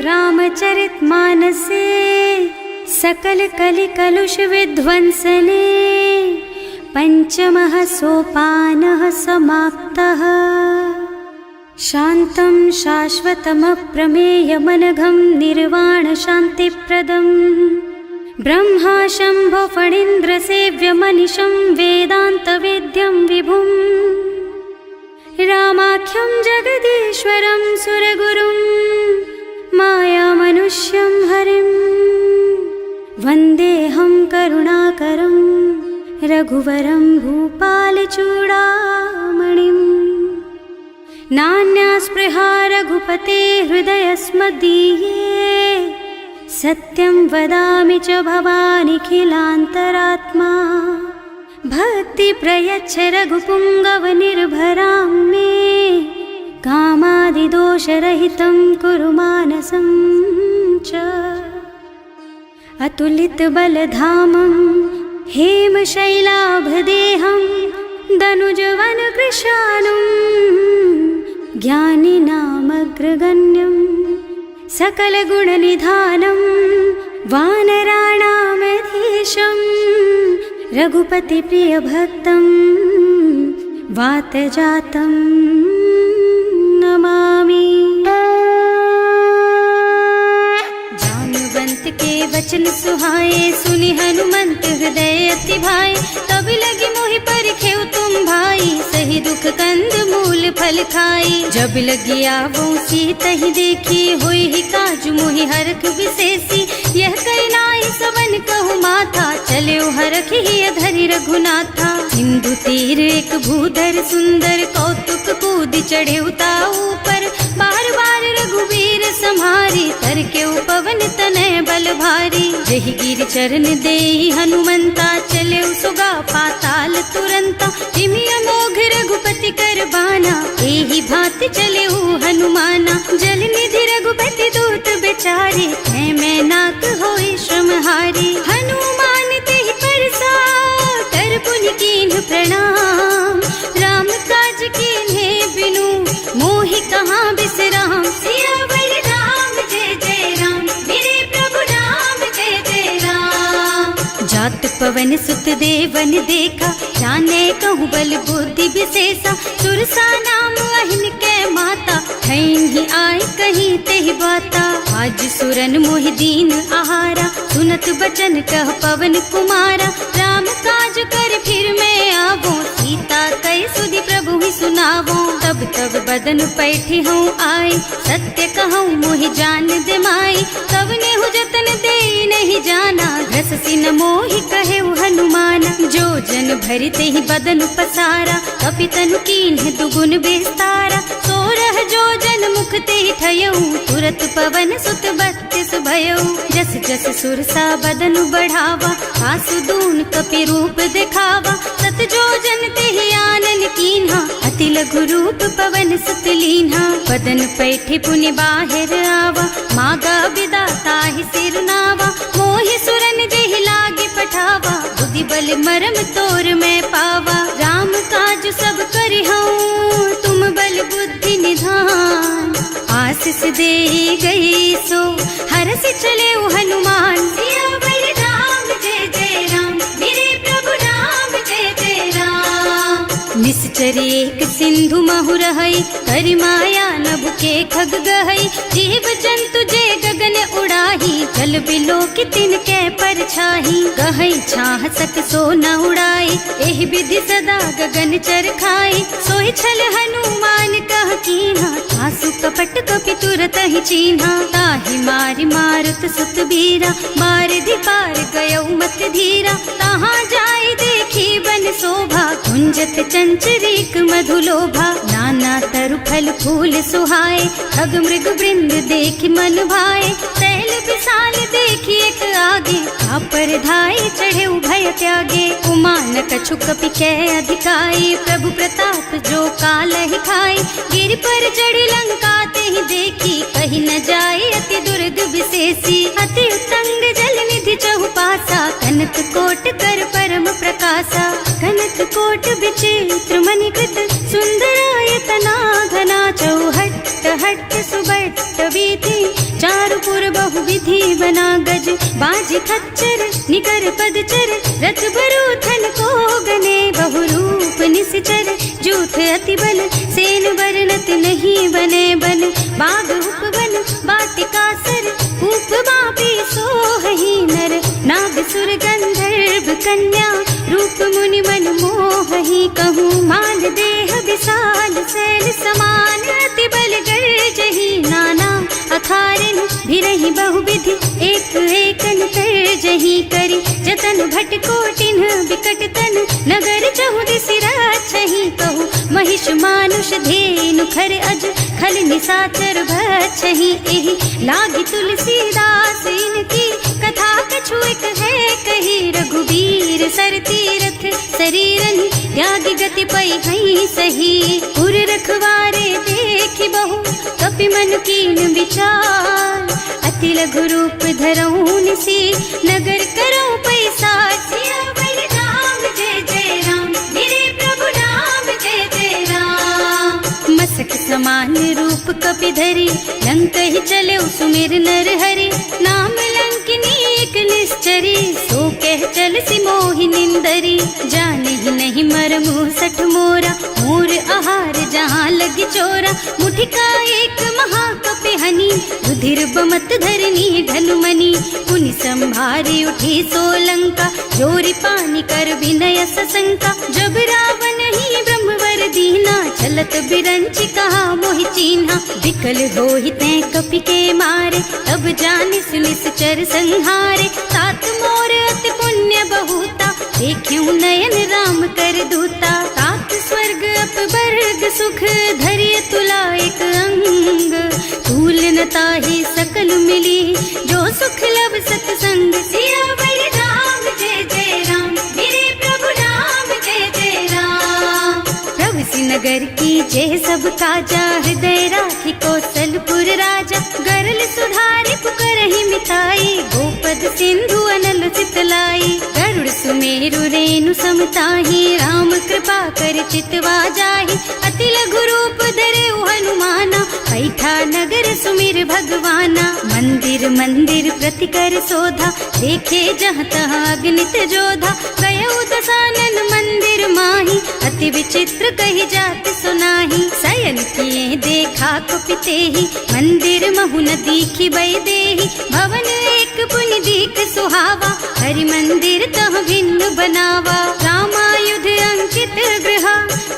रामचरितमानसे सकल कलि कलुष विध्वंसने पंचमः सोपानः समाप्तः। शान्तं शाश्वतमप्रमेयमनघं निर्वाण शान्तिप्रदम् ब्रह्मा शम्भो फणीन्द्रसेव्यमनिशं वेदान्तवेद्यं विभुम् रामाख्यं जगदीश्वरं सुरगुरुं मायामनुष्यं हरिं वन्देऽहं करुणाकरं रघुवरं भूपालचूडामणिम्। नान्या स्पृहा रघुपते हृदयस्मदीये सत्यं वदामि च भवानिखिलान्तरात्मा। भक्ति प्रयच्छ रघुपुङ्गवनिर्भरां मे कामादिदोषरहितं कुरु मानसं च। अतुलितबलधामं हेमशैलाभदेहं दनुजवनकृशानुं ज्ञानिनामग्रगण्यं सकलगुणनिधानं वानराणामधीशं रघुपतिप्रियभक्तं वातजातं नमामि। जानुवंत के वचन सुहाए सुनि हनुमंत हृदय अति भाए। तब लगी मोहि परिखेउ तुम भाई सही दुख कंद मूल फल खाई। जब लगी आवो सीतहि देखी होई ही काजु मोहि हरख विशेषी। यह कई नाई सवन कहु माथा चले हरख ही धरि रघुनाथा। सिंधु तीर एक भूधर सुंदर कौतुक कूद चढ़े ऊपर। बार बार रघुवीर सम्हारी तर के पवन तनय बल भारी। जहि गिर चरण देहि हनुमंता चले सुगा पाताल तुरंता। जिमि अमोघ रघुपति कर बाना एहि भांति चले हनुमाना। जल निधि रघुपति दूत बेचारे है मैं नाक होई श्रमहारी। हनुमान तेहि परसा कर पुनि कीन्ह प्रणाम। राम काज कीन्हे बिनु मोहि कहाँ बिसराम। सियावर राम जय जय राम मेरे प्रभु राम जय जय राम। जात पवन सुत देवन देखा जाने कहूँ बल बुद्धि विशेषा। सुरसा नाम अहिन के माता खैन ही आए कहीं तेहि बाता। आज सुरन मोहि दीन आहारा सुनत बचन कह पवन कुमारा। राम काज कर फिर मैं आवो सीता कई सुधि प्रभु ही सुनावो। तब तब बदन पैठी हूँ आए सत्य कहूँ मोहि जान दे माई। तब नेहु जतन दे नहीं जाना घस सिन मोहि कहे हनुमाना। जो जन भरिते ही बदन पसारा कपितनु कीन्ह दुगुन बेस्तारा। सोरह जो जन मुख ते ठयऊ तुरत पवन सुत बत्तिस भयऊ। जस जस सुरसा बदन बढ़ावा आसु दून कपि रूप दिखावा। सत जो जन ते आनन कीन्हा अति लघु रूप पवन सुत लीन्हा। बदन पैठे पुनि बाहिर आवा मागा बिदा ताहि सिर नावा। मोहि सुरन जेहि लागे पठावा बुद्धि बल मरम तोर मैं पावा। राम काज सब करिहूँ तुम बल बुद्धि निधान। आशीष दे गई सो हरस चले हनुमान। सियावर राम जय जय राम मेरे प्रभु राम जय जय राम। निश्चर एक सिंधु महु रहई करि माया नभ के खग गहई। जीव जंतु जे गगन उड़ाही जल बिलो कि तिनके परछाही। गहई छाह सक सो न उड़ाई एहि विधि सदा गगन चर खाई। सोहि छल हनुमान कह कीन्हा आसु कपट कपि तुरत ही चीन्हा। ताहि मारि मारुत सुत बीरा बारिधि पार गयौ मत धीरा। तहाँ जाय देखी बन शोभा कुंजत चंचरीक मधुलोभा। नाना तरु फल फूल सुहाए खग मृग वृंद देखि मन भाए। तैल विशाल देखि एक आगे पर धाय चढ़े भय त्यागे। उमान कछु कपि कै अधिकाई प्रभु प्रताप जो काल ही खाई। गिर पर चढ़ी लंका ते ही देखी कहीं न जाए अति दुर्ग विशेषी। अति उत्तंग जल निधि चहुपासा कनक कोट कर परम प्रकाशा। कनक कोट विचित्र मणिकृत सुंदरायतना घना चौहट्ट हट्ट सुबट बीती, चारु पुर बहुविधि बना गज, बाज खच्चर निकर पदचर, रथ बरूथन को गने, बहुरूप निश्चर जूथ अति बल, सेन बरनत नहीं बने बन, बाग उपवन बाटिका सर, कूप बापी सोहहि नर, नाग सुर गंधर्व कन्या, रूप मुनि मन मोहहि, कहूँ मान देह विशाल शैल समान, अति बल गर्जहि नाना अखारन, भिरहि बहुविधि एक एकन तरजहि करि, जतन भट कोटिन बिकट तन, नगर चहुदिसि राछहि, कहूँ महिष मानुष धेनु खर अज, खल निसाचर भक्षहि, एहि लागी तुलसीदास इनकी, कथा कछु एक है कही, रघुबीर सर तीरथ शरीरनि, त्यागी गति पई हई सही, उर रखवारे देखि बहु, कपि मन कीन विचार, अति लघु रूप धरऊं निसी, नगर करऊं पैसार, सियावर राम जय जय राम, मेरे प्रभु राम जय जय राम, मसक समान रूप कपि धरि, लंक ही चले सुमिर नर हरि, नाम लंकिनी एक निश्चरी, सो कह चल सी मोहि निंदरी, जाने ही नहीं मरमु सठ मोरा, मोर आहार जहाँ लग चोरा, मुठिका एक महाकपि हनी, रुधिर बमत धरनी ढलुमनी, पुनि संभारी उठी सोलंका, जोरी पानी कर विनय सशंका, जब रावण ही ब्रह्मवर दीना, चलत बिरंचि कहा मोहि चीन्हा, विकल होहि तै कपि के मारे, तब जानिस निश्चर संहारे, तात मोर अति पुण्य बहुता, देखियो नयन राम कर दूता, तात स्वर्ग अपवर्ग सुख, धरिय तुला एक अंग, तूल न ताहि सकल मिली, जो सुख लब सतसंग, सियावर राम जय जय राम, मेरे प्रभु राम जय जय राम, प्रभु नगर की जय सब काजा, हृदय राखी कौशलपुर राजा, गरल सुधारि पुकारहि मिताई, गोपद सिंधु अनल चितलाई, गरुड़ सुमेरु रेणु समताहि, राम कृपा कर चितवा जाहि, अति लघु रूप धरे हनुमाना, बैठा नगर सुमिर भगवाना, मंदिर मंदिर प्रति कर शोधा, देखे जहाँ तहाँ अगणित जोधा, गयो दसानन मंदिर माही, अति विचित्र कही जात सुनाही, शयन किए देखा कुपितेहि, मंदिर महु न दीखि बई देहि, भवन एक पुनि दीख सुहावा, हरि मंदिर तह भिन्न बनावा, रामायुध अंकित गृह,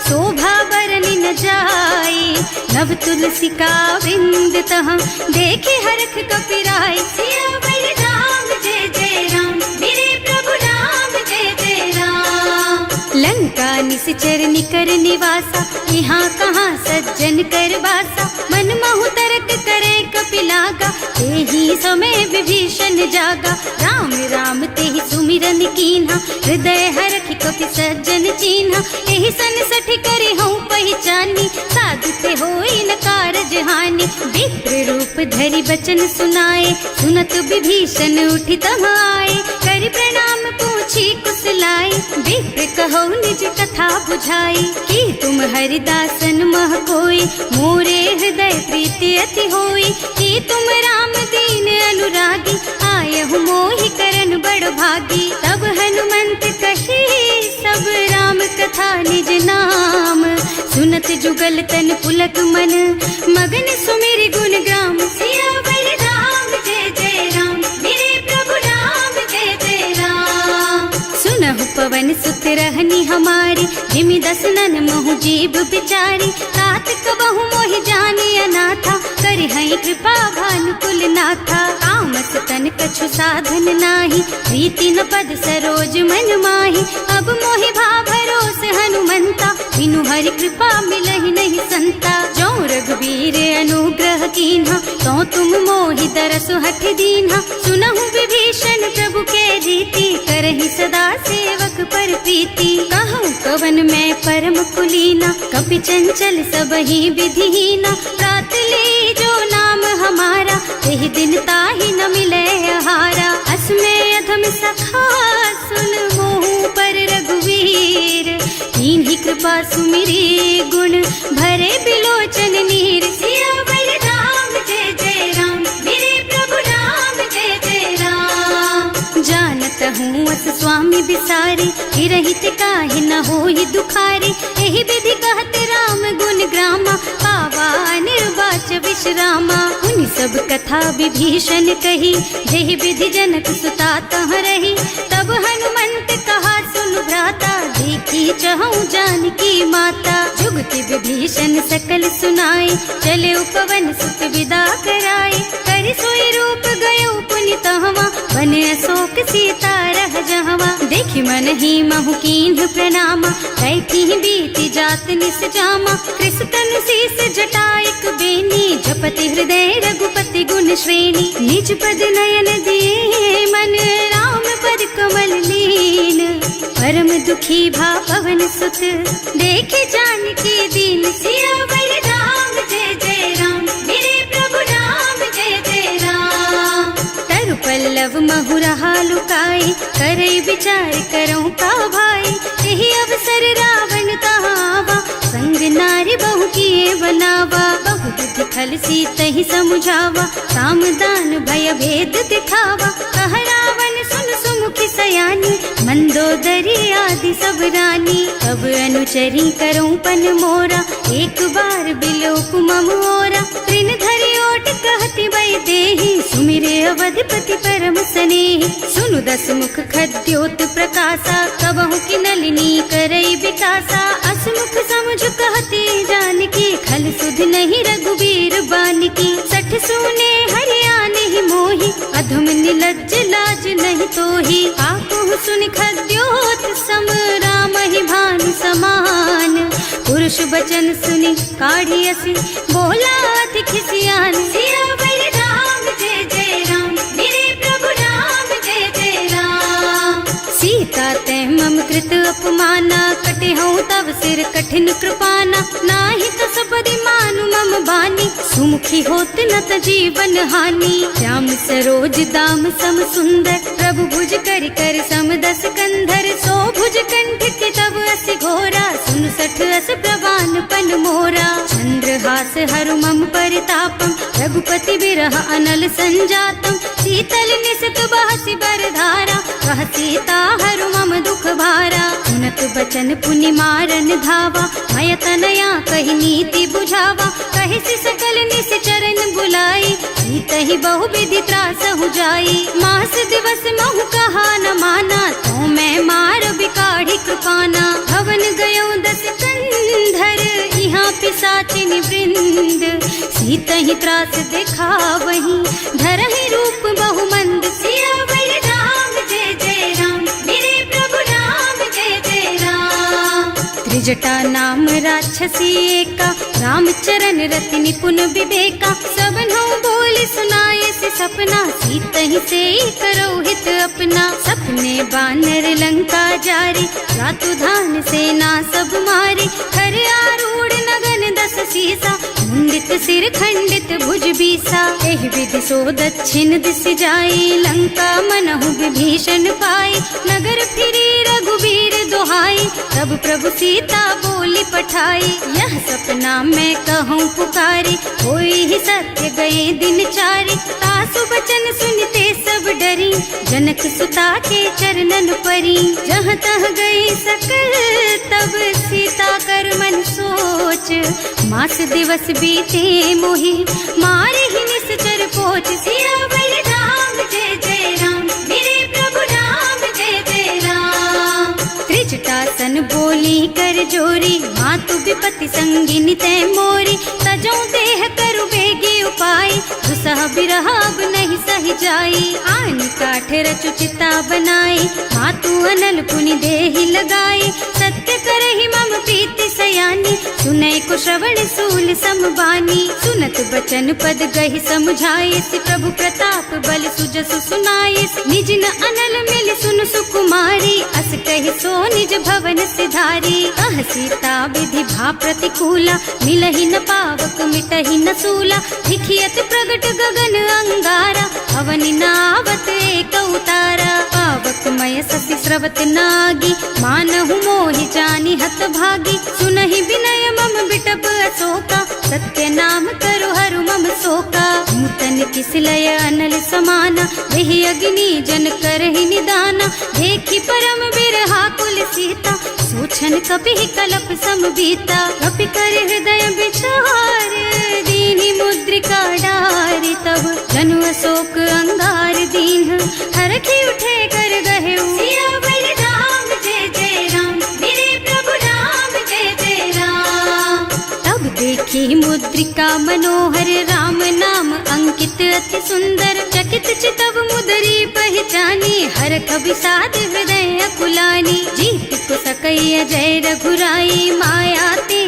शोभा बरनि न जाई, नव तुलसी का बिंद तह, देखे हरख कपिराई, सियावर राम जय जय राम, मेरे प्रभु राम जय जय राम, लंका निश्चर निकर निवासा, यहाँ कहाँ सज्जन कर वासा, मन महु तरक करे कपिलागा, तेहि समय विभीषण जागा, राम राम तेहि सुमिरन कीन्हा, हृदय हरखि कपि सज्जन चीन्हा, एहि सन सठि करि हऊँ पहचानी, साधु ते होई न कारज हानि, विप्र रूप धरि बचन सुनाए, सुनत विभीषण उठि तहाँ आए, करि प्रणाम पूछी कुशलाई, विप्र कहो निज कथा बुझाई, कि तुम हरिदासन मह कोई, मोरे हृदय प्रीति अति होई, कि तुम राम दीन अनुरागी, आयहु मोहि करन बड़ भागी, तब हनुमंत कही सब राम कथा निज नाम, सुनत जुगल तन पुलक मन, मगन सुमिर गुण ग्राम, सियावर राम जय जय राम, मेरे प्रभु राम जय जय राम, सुनहु पवन सुत रहनी हमारी, जिमि दसनन महु जीव बिचारी, तात कबहु मोहि जानी अनाथा, करिहई कृपा भानुकुल नाथा, तामस तन कछु साधन नाही, प्रीति न पद सरोज मन माही, अब मोहि भाव भरोस हनुमंता, बिनु हरि कृपा मिलहि नहीं संता, जो रघुबीर अनुग्रह कीन्हा, तो तुम मोहि दरसु हठ दीन्हा, सुनहु विभीषण प्रभु के रीति, करहि सदा सेवक पर प्रीति, कहूँ कवन मैं परम कुलीना, कपि चंचल सबहि विधिहीना, रात ले जो नाम हमारा, तेहि दिन ताहि न मिले आहारा, असमय अधम सखा सुन मोहु पर रघुवीर, कीन्ही कृपा सुमिरी गुण भरे बिलोचन नीर, सियावर बनौस स्वामी बिसारी, रहित काहे न होई दुखारी। एहि विधि कहत राम गुण ग्रामा, पावा निर्वाच विश्रामा। उन सब कथा विभीषण कही, जेहि विधि जनक सुता तह रही। तब हनुमंत कहा सुन भ्राता, देखी चहु जानकी माता। जुगति विभीषण सकल सुनाई, चले उपवन सुत विदा कराई। कर सोई रूप गयो पुनि तहवा, बन अशोक सीता रह जहवा। देखि मन ही महु कीन्ह प्रणामा, कैथी बीति जात निस जामा। कृष तनु शीस जटायक बेनी, जपति हृदय रघुपति गुण श्रेणी। निज पद नयन दिए मन, राम पद कमल लीन। परम दुखी भा पवन सुत, देखे जानकी दीन। सियावर राम जय जय राम, मेरे प्रभु राम जय जय राम। तरु पल्लव महुरहा लुकाई, करई विचार करऊं का भाई। यही अवसर रावण तहावा, संग नारी बहु किए बनावा। बहु बुद्धि खल सीतहि समुझावा, काम दान भय भेद दिखावा। कह रावण सुन सुमुखी सयानी, मंदोदरी आदि सब रानी। अब अनुचरी करऊं पन मोरा, एक बार बिलोक मम ओरा। तृण धरि ओट कहति वै देहि, सुमिरे अवधिपति परम स्नेहि। सुनु दस मुख खद्योत प्रकाशा, कबहु की नलिनी करई विकासा। असमुख समझ कहती जानकी, खल सुध नहीं रघुबीर बानकी। सठ सूने हरियाणा ही मोही, अधम निलज्ज लाज नहीं तोही। आकुह सुन खद्योत सम, राम ही भानु समान। पुरुष बचन सुनि काढ़ी असी, बोला अति खिसियान। सियावर राम जय जय राम, मेरे प्रभु राम जय जय राम। सीता तै मम कृत अपमाना, कटे हूँ तव सिर कठिन कृपाना। नाही त सबदि मानु मम बानी, सुमुखी होत न त जीवन हानि। श्याम सरोज दाम सम सुंदर, प्रभु भुज कर कर सम दस कंधर। सो भुज कंठ के तब अस घोरा, सुन सठ अस प्रवान पन मोरा। चंद्रहास हरु मम परितापम, रघुपति बिरह अनल संजातम। शीतल निसत बहसि बर धारा, कह सीता हरु मम दुख भारा। सुनत बचन पुनि मारन धावा, मय तनया कहि नीति बुझावा। कहि सि सकल निस चरण बुलाई, सीतहि बहु विधि त्रासहु जाई। मास दिवस महु कहा न माना, तो मैं मार बिकाढ़ी कृपाना। भवन गयो दस कंधर, यहाँ पिशाचिनी वृंद। सीतहि त्रास दिखावहीं, धरहि रूप बहु मंद। सियावर राम जय जय राम, मेरे प्रभु राम जय जय राम। त्रिजटा नाम राक्षसी एका, राम चरण रति निपुण विवेका। सबनों बोल सुनाए से सपना, सीतहि से करो हित अपना। सपने बानर लंका जारी, रातु धान सेना सब मारी। खर आरूढ़ नगन दस सीसा, मुंडित सिर खंडित भुज बीसा। एहि विधि सो दक्षिण दिस जाई, लंका मनहु विभीषण पाई। नगर फिरी रघुबीर दुहाई, तब प्रभु सीता बोली पठाई। यह सपना मैं कहूँ पुकारी, होई ही सत्य गए दिन चारि। तासु बचन सुनते सब डरी, जनक सुता के चरणन परी। जहाँ तह गई सकल तब सीता कर मन सोच। मास दिवस बीते मोहि, मारे ही निश्चर पोच। सियावर राम जय जय राम, मेरे प्रभु राम जय जय राम। त्रिजटा सन बोली कर जोरी, मातु विपति संगिनी तै मोरी। तजो देह करु बेगी उपाय, दुसह बिरह अब नहीं सही जाई। आन काठ रचु चिता बनाई, मातु अनल पुनि देहि लगाई। सत्य करहि मम प्रीति सयानी, सुनै को श्रवण सूल समबानी। सुनत बचन पद गहि समझाइस, प्रभु प्रताप बल सुजसु सुनाइस। निज न अनल मिल सुन सुकुमारी, अस कहि सो निज भवन सिधारी। कह सीता विधि भा प्रतिकूला, मिलहि न पावक मिटहि न सूला। लिखियत प्रगट गगन अंगारा, अवनि नावत एक उतारा। पावक मय ससि स्रवत नागी, मानहु मोहि जानि हत भागी। सुनहि विनय मम बिटप अशोका, सत्य नाम करु हरु मम शोका। नूतन किसलय अनल समाना, वही अग्नि जन करहि निदाना। देखी परम बिरहा कुल सीता, सोचन कपि कलप सम बीता। कपि कर हृदय विचार, दीनी मुद्रिका डारी। तब जनु अशोक अंगार दीन, हरखी उठे कर गहे सियावर राम जय जय राम, मेरे प्रभु राम जय जय राम। तब देखी मुद्रिका मनोहर, राम नाम अंकित अति सुंदर। चकित चितव मुदरी पहचानी, हरख विषाद हृदय अकुलानी। जीत को सकैया जय रघुराई, माया ते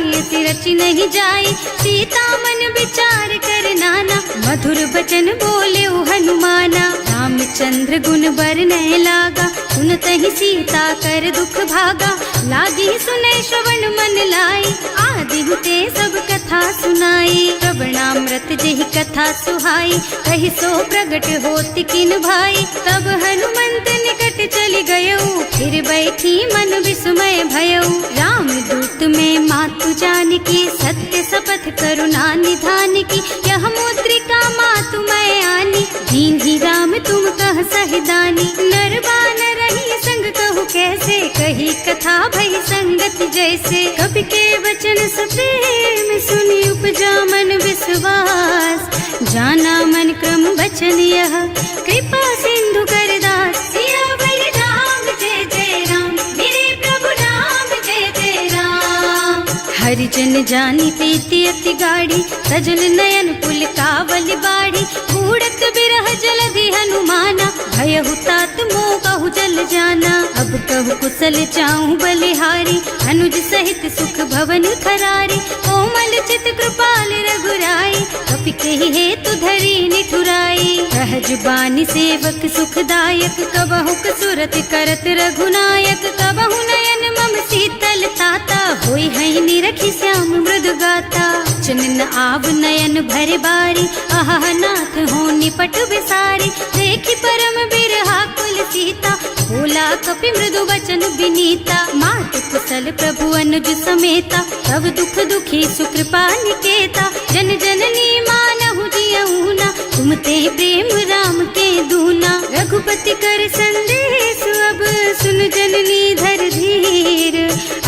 रचि नहीं जाई। सीता मन विचार कर नाना, मधुर बचन बोले हनुमाना। रामचंद्र गुण बरनय लागा, सुनतहि सीता कर दुख भागा। लागी सुनै श्रवण मन लाई, आदि हुते सब कथा सुनाई। श्रवणामृत जेहि कथा सुहाई, कहि सो प्रगट होति किन भाई। तब हनुमंत निकट चली गयऊ, फिर बैठी मन विस्मय भयऊ। राम दूत में मातु जानकी, सत्य शपथ करुणा निधान की। यह मुद्रिका मातु मैं आनी, दीन्ही राम तुम कह सहिदानी। नरबान रही संग कहु कैसे, कही कथा भई संगति जैसे। कवि के वचन सप्रेम सुनि उपजा मन विश्वास। जाना मन क्रम वचन यह, कृपा सिंधु कर दास। सियावर राम जय जय राम, मेरे प्रभु राम जय जय राम। हरिजन जानी प्रीति अति गाढ़ी, सजल नयन पुल कावल बाढ़ी। बूढ़त बिरह जलधि हनुमाना, भयहु तात मोह कहु जल जाना। अब कहु कुशल चाहूं बलिहारी, अनुज सहित सुख भवन खरारी। कोमल चित कृपाल रघुराई, कपि कहि हेतु धरी निठुराई। सहज बानी सेवक सुखदायक, कबहु सुरत करत रघुनायक। कबहु नयन मम शीतल ताता, होई है निरखी श्याम मृदु गाता। चनन आव नयन भरे बारी, आहा नाथ हो निपट बिसारी। देखी परम बिरहा कुल सीता, बोला कपि मृदु वचन विनीता। मात कुशल प्रभु अनुज समेता, तब दुख दुखी सुकृपा निकेता। जन जननी मानहु जियऊ ना, तुम ते प्रेम राम के दूना। रघुपति कर संदेश अब सुन जननी धर धीर।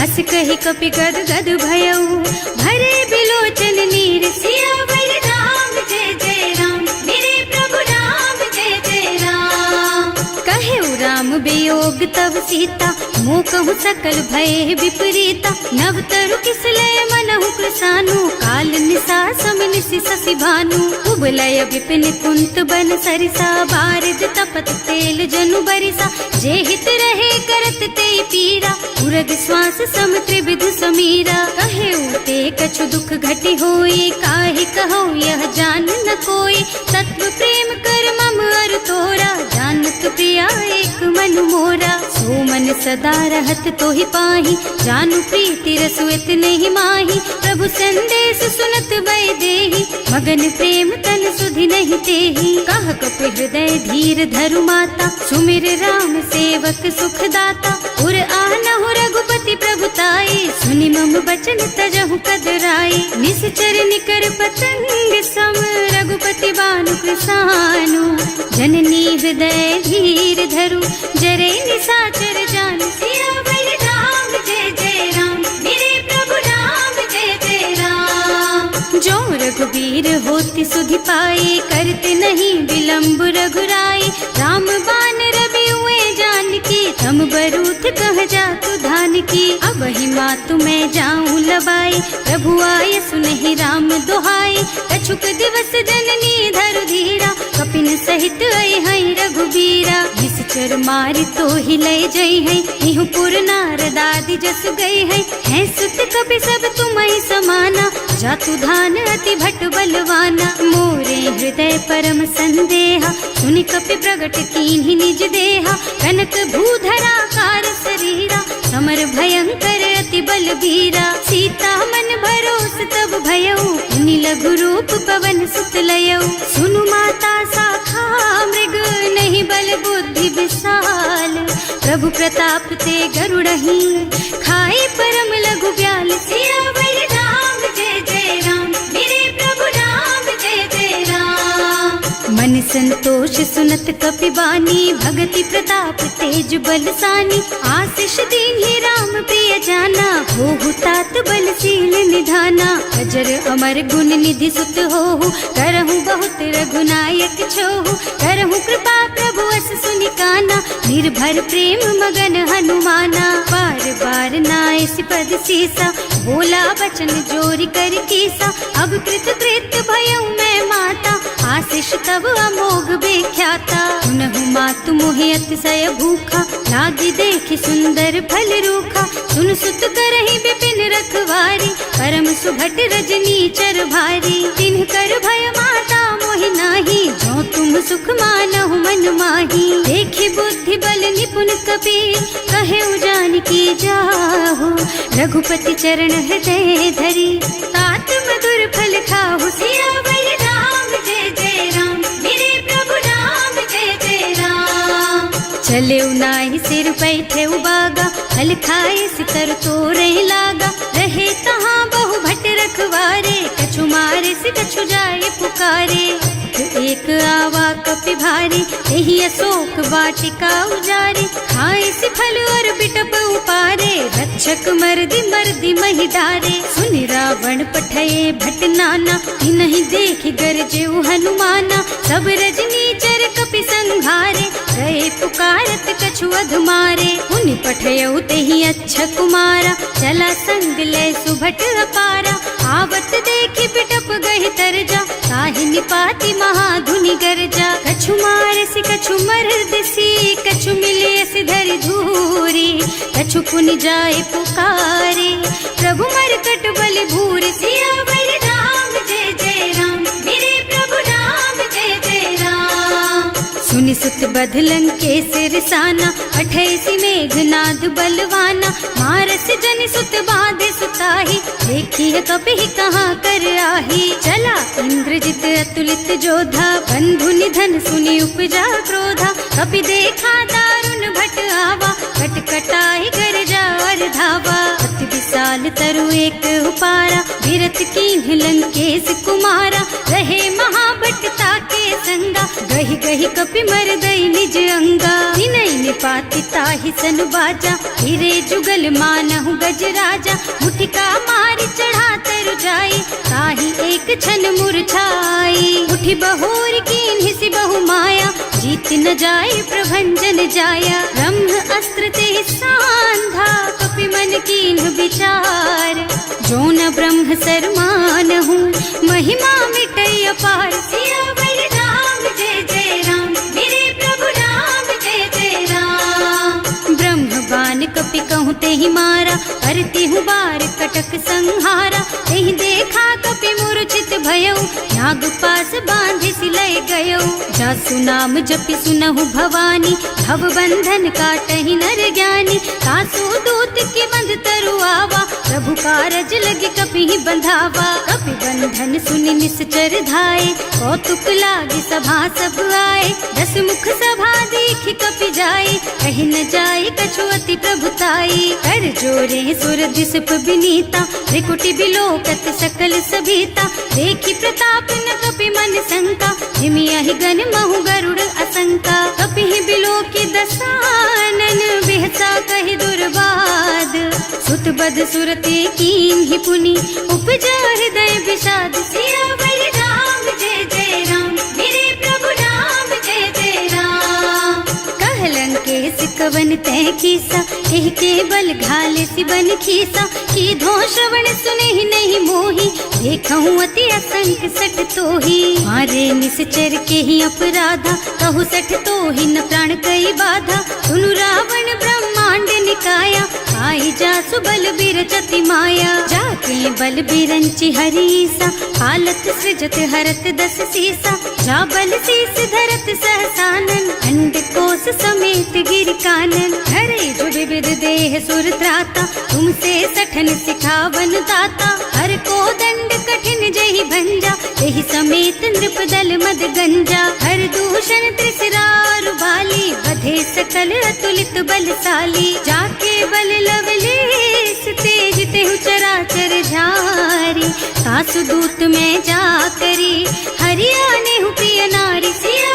अस कहि कपि गद गद भयऊ, भरे बिलोचन नीर। सियावर राम जय जय राम, मेरे प्रभु राम जय जय राम। कहे राम वियोग तब सीता, मोह कहु सकल भय विपरीता। नव तरु किसलय मनहु कृसानु, काल निसा सम निशि शशि भानु। उबलय विपिन कुंत बन सरिसा, बारिज तपत तेल जनु बरिसा। जे हित रहे करत ते पीरा, उरग श्वास सम त्रिविध समीरा। कहे ते कछु दुख घटी होई, काहे कहो यह जान न कोई। तत्व प्रेम कर मम अर तोरा, जानत प्रिया एक मन मोरा। सो मन सदा रहत तोहि पाही, जानु प्रीति रसु इतने ही माही। प्रभु संदेश सुनत वै देही, मगन प्रेम तन सुधि नहीं तेही। कह कपि हृदय धीर धरु माता, सुमिर राम सेवक सुखदाता। उर आनहु रघुपति प्रभुताई, सुनि मम बचन तजहु कदराई। निश्चर निकर पतंग सम, रघुपति बानु कृसानु। जननी हृदय धीर धरु, जरे निशाचर जानु। सियावर राम जय जय राम, मेरे प्रभु राम जय जय राम। जो रघुबीर होति सुधि पाई, करते नहीं विलम्ब रघुराई। राम बान रवि हुए जानकी, तम बरूथ कह जातु धान की। अब ही मातु मैं जाऊं लबाई, प्रभु आय सुनहि राम दुहाई। कछुक दिवस जननी धरु धीरा, कपिन सहित आई है रघुबीरा। निश्चर मारि तो ही लय जई है, इहु पुर नारद आदि जस गई है। हैं सुत कपि सब तुम्हि समाना, जातु धान अति भट बलवाना। मोरे हृदय परम संदेहा, सुनि कपि प्रगट कीन्हि निज देहा। कनक भूधरा कार शरीरा, समर भयंकर अति बलबीरा। सीता मन भरोस तब भयऊ, मुनि लघु रूप पवन सुत लयऊ। सुनु माता शाखा मृग, नहीं बल बुद्धि विशाल। प्रभु प्रताप ते गरुड़हि, खाई परम लघु ब्याल। सियावर राम जय जय राम, मेरे प्रभु राम जय जय राम। संतोष सुनत कपिबानी, भगति प्रताप तेज बलसानी। आशीष दीन्हि राम प्रिय जाना, होहु तात बलशील निधाना। अजर अमर गुण निधि सुत होहु, करहु बहुत रघुनायक छोहु। करहु कृपा प्रभु अस सुनि काना, निर्भर प्रेम मगन हनुमाना। बार बार नाइस पद सीसा, बोला बचन जोरी कर कीसा। अब कृत कृत्य भयउ मैं माता, आशीष तब अमोघ बेख्याता। सुनहु मातु मोहि अतिशय भूखा, लागी देखि सुंदर फल रूखा। सुन सुत करहि विपिन रखवारी, परम सुभट रजनी चर भारी। तिन्ह कर भय माता मोहि नाही, जो तुम सुख मानहु मन माही। देखि बुद्धि बल निपुण कपि, कहे जानकी जाहु। रघुपति चरण हृदय धरी, तात मधुर फल खाहु। सियावर राम जय जय राम, मेरे प्रभु राम जय जय राम। चले नाहि सिर बैठे बागा, फल खाए सितर तोरे लागा। रहे तहाँ बहु भट रखवारे, कछु मारे से कछु जाए पुकारे। एक आवा कपि भारी, यही अशोक वाटिका उजारी। खाए से फल और बिटप उपारे, रक्षक मर्दी मर्दी महि डारे। सुनि रावण पठये भट नाना, नहीं देखि गरजेउ हनुमाना। सब रजनी चर कपि संघारे, गए पुकारत कछु अधमारे। उनि पठयउ तेहि अच्छा कुमारा, चला संग ले सुभट अपारा। आवत देखि बिटप गहि तरजा, ताहि निपाति महाधुनि गरजा। कछु मारसि कछु मरदसी, कछु मिलेसि धरि धूरी। कछु पुनि जाए पुकारे, प्रभु मरकट बल भूरि। सियावर राम जय जय राम, मेरे प्रभु राम जय जय राम। सुनि सुत बध लंकेश रिसाना, पठैसि मेघनाद बलवाना। मारस जनि सुत बाधे सुताही, देखिए कपि कहाँ कर आही। चला इंद्रजित अतुलित जोधा, बंधु निधन सुनि उपजा क्रोधा। कपि देखा दारुण भट आवा, कटकटाई गरजा और धावा। अति विशाल तरु एक उपारा, विरत कीन्ह लंकेश कुमारा। रहे महाभट ताके संगा, गहि गहि कपि मर गई निज अंगा। विनय निपाति ताहि सन बाजा, फिरे जुगल मानहु गज राजा। मुठिका मारि चढ़ा तरु जाई, ताहि एक छन मुरझाई। उठि बहोर कीन्हि सि बहु माया, जीत न जाए प्रभंजन जाया। ब्रह्म अस्त्र ते सांधा, कपि मन कीन्ह विचार। जो न ब्रह्म सर मानहु, महिमा मिटै अपार। सियावर राम जय जय राम, मेरे प्रभु राम जय जय राम। ब्रह्म बान कपि कहूँ तेहि मारा, करती हूँ बार कटक संहारा। तेहि देखा कपि मूर्छित भयउ, नाग पास बांधि सिलय गयउ। जासु नाम जपि सुनहु भवानी, भव बंधन काटहि नर ज्ञानी। तासु दूत की बंध तरु आवा, प्रभु कारज लगे कपि बंधावा। कपि बंधन सुनि निश्चर धाये, कौतुक लागे सभा सब आए। 10 मुख सभा देखि कपि जाए, कहि न जाए कछु अति प्रभुताई। कर जोरे सुर दिसप विनीता, त्रिकुटि बिलोकत सकल सभीता। देखि प्रताप न कपि मन शंका, हिमियहि गण महु गरुड़ असंका। कपि बिलोकि दसानन, बिहसा कहि दुर्बाद। सुत बद सुरते कीन्हि पुनि, उपजा हृदय विषाद। सियावर राम जय जय राम, मेरे प्रभु राम जय जय राम। कह लंकेश कवन तै कीसा, एहि के बल घाले सि बन खीसा। कीधो श्रवण सुनेहि नहीं मोही, देखहु अति असंख सठ तोही। मारे निश्चर के ही अपराधा, कहु सठ तोहि न प्राण कई बाधा। सुनु रावण ब्रह्मांड निकाया, आई जासु बल बिरचति माया। जाके बल बिरंचि हरीसा, हालत सृजत हरत 10 सीसा। जा बल शीस धरत सहसानन, अंड कोस समेत गिर कानन। हरे जो विविध देह सुर त्राता, तुमसे सठन सिखावन दाता। हर को दंड कठिन जहि भंजा, तेहि समेत नृप दल मद गंजा। हर दूषण त्रिसरारु बाली, बधे सकल अतुलित बलशाली। जाके बल लवलेस तेज तेहु चराचर झारी। सासु दूत में जा करी, हरियाणे हु प्रिय नारी। सिया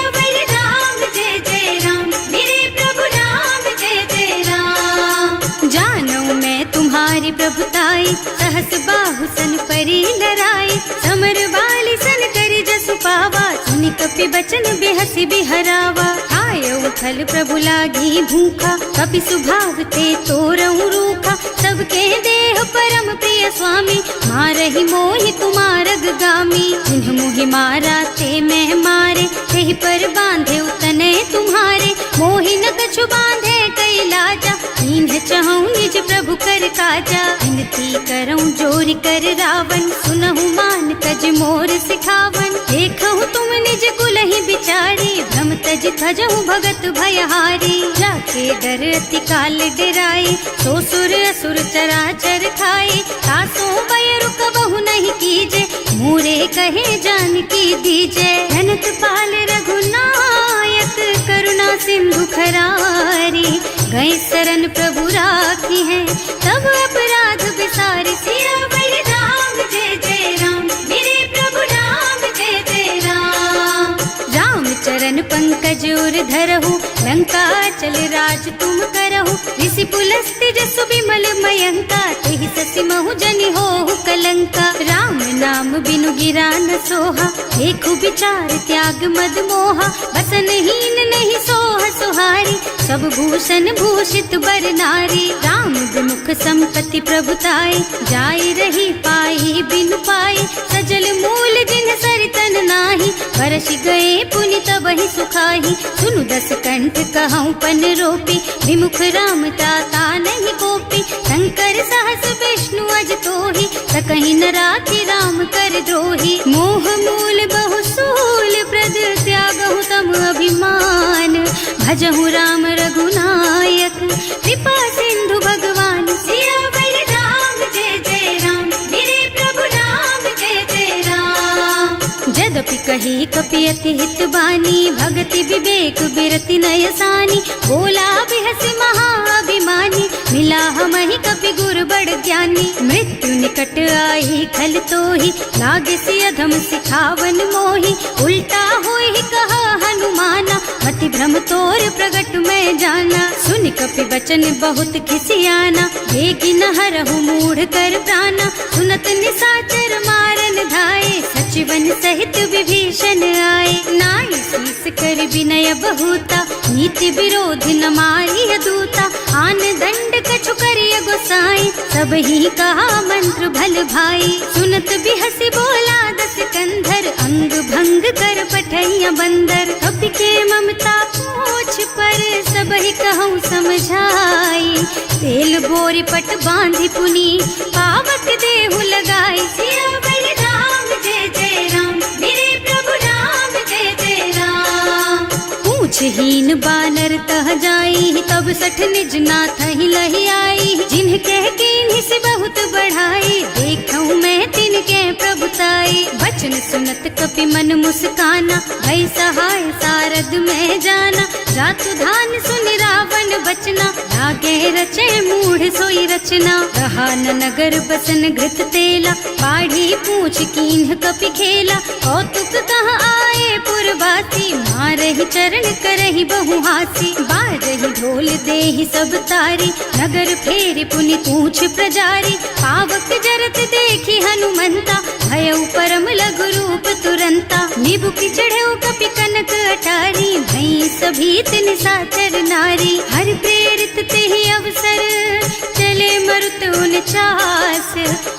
बस बाहु सन परी लराए, समर बाली सन करी जसु पावा, सुनि कपि बचन बेहसी बिहरावा। आयऊ फल प्रभु लागी भूखा, कपि सुभाव ते तोरऊ रूखा, सबके देह परम प्रिय स्वामी, मारहि मोहि कुमारग गामी। जिन्ह मोहि मारा ते मैं मारे, तेहि पर बांधे उतने तुम्हारे, मोहि न कछु बांधे कई लाजा, इन्ह चहु निज प्रभु कर काजा। विनती करऊं जोरि कर रावण, सुनहु मान तज मोर सिखावन। देखहु तुम निज कुलहि बिचारी, भ्रम तज थजहु भगत भयहारी। जाके डर अति काल डराए, सो सुर असुर चराचर खाए। तासो भय रुक बहु नहीं कीजे, मोरे कहे जानकी दीजे। जनत पाल रघुनायक, करुणा सिंधु खरारी। गए शरण प्रभु राखी है, तब अपराध बिसारी। सियावर राम जय जय राम, मेरे प्रभु राम जय जय राम। राम चरण पंकज उर धरहु, लंका चल राज तुम करहु। ऋषि पुलस्त्य जसु बिमल मयंका, तेहि ससि महु जनि होहु कलंका। राम नाम बिनु गिरा न सोहा, देखु विचार त्याग मद मोहा। बसन हीन नहीं सोह सुहारी, सब भूषण भूषित बर नारी। राम विमुख संपत्ति प्रभुताई, जाई रही पाई बिनु पाई। सजल मूल जिन सरितन नाही, बरस गए पुनि तबहि सुखाही। सुनु दस कंठ कहऊँ पन रोपी, विमुख राम ताता नहीं कोपी। शंकर सहस विष्णु अज तोहि, सकहि न राखि राम कर द्रोही। मोह मूल बहु सूल प्रद, त्यागहु तम अभिमान। भजहु राम रघुनायक, कृपा सिंधु भगवान। सियावर राम जय जय राम, मेरे प्रभु राम जय जय राम। जदपि कही कपि अति हित बानी, भगति विवेक बिरति नय सानी। बोला बिहसि महाअभिमानी, मिला हमहि कपि गुर बड़ ज्ञानी। मृत्यु निकट आई खल तोहि, लागे सि अधम सिखावन मोहि। उल्टा होहि कहा हनुमाना, मति भ्रम तोर प्रगट मैं जाना। सुनि कपि बचन बहुत खिसियाना, वेगी न हरहु मूढ़ कर प्राणा। सुनत निशाचर मारन धाये, सचिवन सहित विभीषण आए। नाई शीस कर विनय बहुता, नीति विरोध न मारिय दूता। आन दंड कछु करिय गोसाई, सब ही कहा मंत्र भल भाई। सुनत बिहसि बोला दस कंधर, अंग भंग कर पठैया बंदर। कपि के ममता पूछ पर, सब ही कहूँ समझाई। तेल बोरी पट बांधि पुनी, पावक देहु लगाई। सियावर राम जय जय राम, मेरे प्रभु राम जय जय राम। पूछहीन बानर तह जाई, तब सठ निज नाथ ही लही आई। जिन्ह कह कीन्हि से बहुत बढ़ाई, देखऊँ मैं तिनके प्रभुताई। वचन सुनत कपि मन मुस्काना, भई सहाय सारद में जाना। जातु धान सुनि रावण बचना, लागे रचे मूढ़ सोई रचना। रहा न नगर बसन घृत तेला, बाढ़ी पूछ कीन्ह कपि खेला। कौतुक कह आए पुरवासी, मारहि चरण करहि बहु हासी। बाजहि ढोल देहि सब तारी, नगर फेरि पुनि पूछ प्रजारी। पावक जरत देखि हनुमंता, भयउ परम लघु रूप तुरंता। निबुकि चढ़ऊ कपि कनक अटारी, भई सभीत निशाचर नारी। हर प्रेरित तेहि अवसर, चले मरुत उनचास।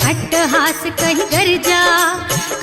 अट्टहास कहि गर्जा,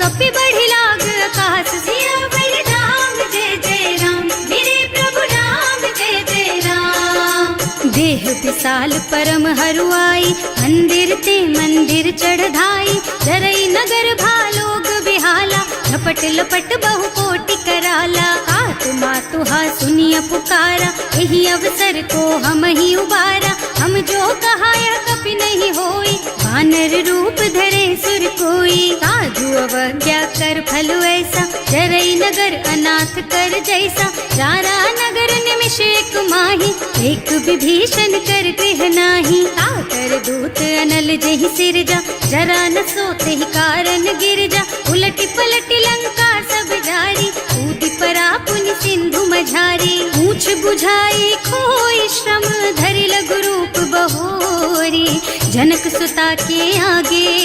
कपि बढ़ि लाग आकाश। सियावर राम जय जय राम, मेरे प्रभु राम जय जय राम। देह विशाल परम हरुआई, मंदिर ते मंदिर चढ़ाई। जरई नगर भालोग बिहाला, झपट लपट बहु कोटि कराला। आत्मा तुहा सुनिय पुकारा, यही अवसर को हम ही उबारा। हम जो कहा यह कपि नहीं होई, वानर रूप धरे सुर कोई। साधु अवज्ञा कर फल ऐसा, जरई नगर अनाथ कर जैसा। जारा नगर निमिष एक माही, एक विभीषण कर गृह नाही। ताकर दूत अनल जहि सिरजा, जरा न सोते ही कारण गिर जा। उलटी पलटी लंका सब जारी, कूदि परा पुनि सिंधु मझारी। पूछ बुझाई खोई श्रम, धरि लघु रूप बहोरी। जनक सुता के आगे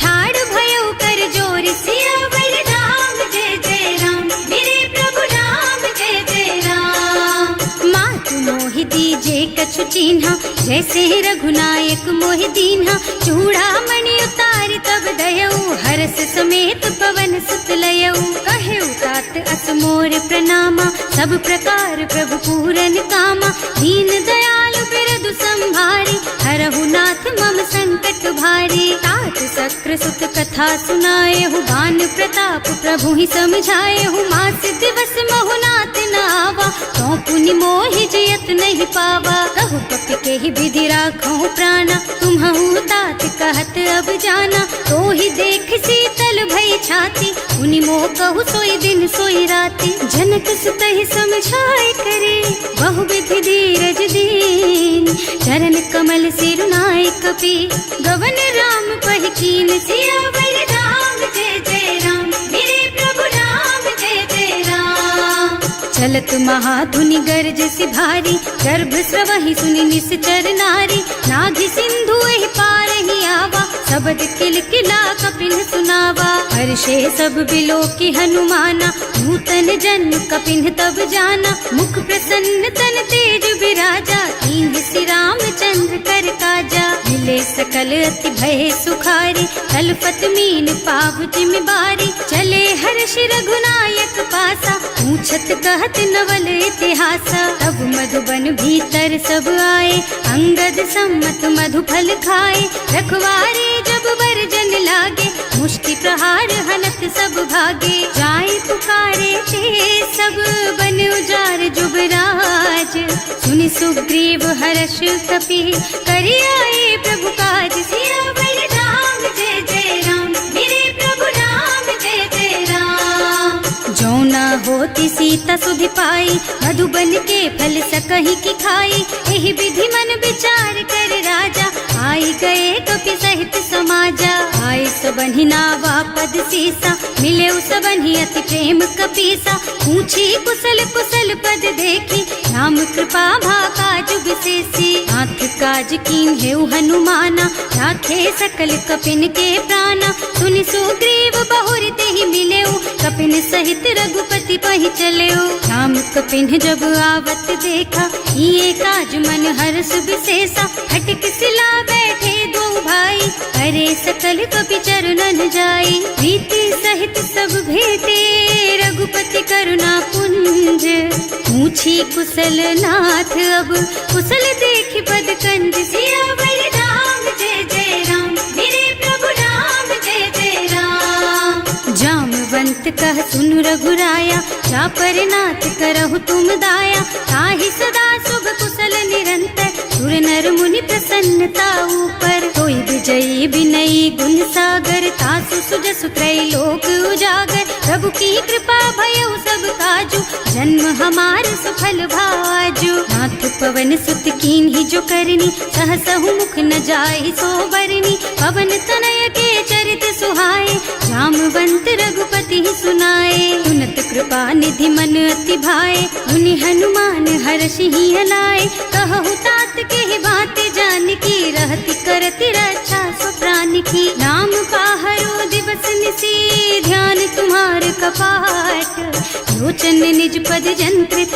ठाड़ भयो कर जोर सियावर राम जय जय राम, मेरे प्रभु राम जय जय राम। मातु मोहि दीजे कछु चिन्हा, जैसे रघुनायक मोहि दीन्हा। चूड़ा मणि उतारि तब दयऊ, हरस समेत पवन सुत लयऊ। कहे तात अस मोर प्रणामा, सब प्रकार प्रभु पूरन कामा। दीन दयालु बिरदु संभारी, हरहु नाथ मम संकट भारी। तात सक्र सुत कथा सुनाएहु, बान प्रताप प्रभु ही समझाएहु। मास दिवस महु नाथ न आवा, तो पुनि मोहि जयत नहीं पावा। कहु कपि के ही विधि राखहु प्राणा, तुम्हु तात कहत अब जाना। तो ही देख शीतल भई छाती, उनि मोह कहु सोई दिन सोई राती। जनक सुत ही समझाए करे, बहु विधि धीरज दीन। चरण कमल सिरुनाए कपि, गवन राम पहि कीन। सियावर राम जय जय राम, मेरे प्रभु राम जय जय राम। चलत महाधुनि गरज सि भारी, गर्भ स्रवहि सुनि निश्चर नारी। नाभि सिंधु एहि पार ही आवा, शब्द किलकिला कपिन सुनावा। हर्षे सब बिलो की हनुमाना, नूतन जन्म कपिन तब जाना। मुख प्रसन्न तन तेज विराजा, कीन्ह श्री रामचंद्र कर काजा। मिले सकल अति भय सुखारी, कलपत मीन पाव जिम बारी। चले हर्ष रघुनायक पासा, पूछत कहत नवल इतिहासा। तब मधुबन भीतर सब आए, अंगद सम्मत मधु फल खाए। रखवारे जब बरजन लागे, मुष्टि प्रहार हनत सब भागे। जाए पुकारे ते सब, बन उजार जुबराज। सुनि सुग्रीव हर्ष कपि, करि आए प्रभु काज। सियावर राम जय जय राम, मेरे प्रभु राम जय जय राम। जो न होती सीता सुधि पाई, मधुबन के फल सकहि की खाई। एहि विधि मन विचार कर राजा, आई गए कपि सहित समाजा। आए सबन्हि नावा पद सीसा, मिले सबन्हि अति प्रेम कपीसा। पूछी कुशल कुशल पद देखी, राम कृपा भाका जुग सेसी। नाथ काज कीन्हेउ हनुमाना, राखे सकल कपिन के प्राणा। सुनि सुग्रीव बहुर तेहि मिलेउ, कपिन सहित रघुपति पहि चलेउ। राम कपिन जब आवत देखा, ये काज मन हर्ष विशेषा। हटिक सिला बैठे दो भाई, अरे सकल कपि चरणन जाई। प्रीति सहित सब भेटे, रघुपति करुणा पुंज। पूछी कुशल नाथ अब, कुशल देखि पद कंज। सियावर राम जय जय राम, मेरे प्रभु राम जय जय राम। जामवंत कह सुनु रघुराया, चापर नाथ करहु तुम दाया। ताहि सदा शुभ कुशल निरंतर, सुर नर मुनि प्रसन्नता ऊपर। कोई विजयी विनयी गुण सागर, तासु सुजसु त्रैलोक उजागर। प्रभु की कृपा भयउ सब काजू, जन्म हमार सुफल भाजू। नाथ पवन सुत कीन्ही जो करनी, सहसहु मुख न जाहि सो बरनी। पवन तनय के चरित सुहाए, जामवंत रघुपति सुनाए। सुनत कृपा निधि मन अति भाए, मुनि हनुमान हर्षि हलाए। कहु तात के बात जानकी, रहति करति रक्षा सो प्राण की। नाम पाहरो दिवस निसी, ध्यान तुम्हार कपाट। लोचन निज पद जंत्रित,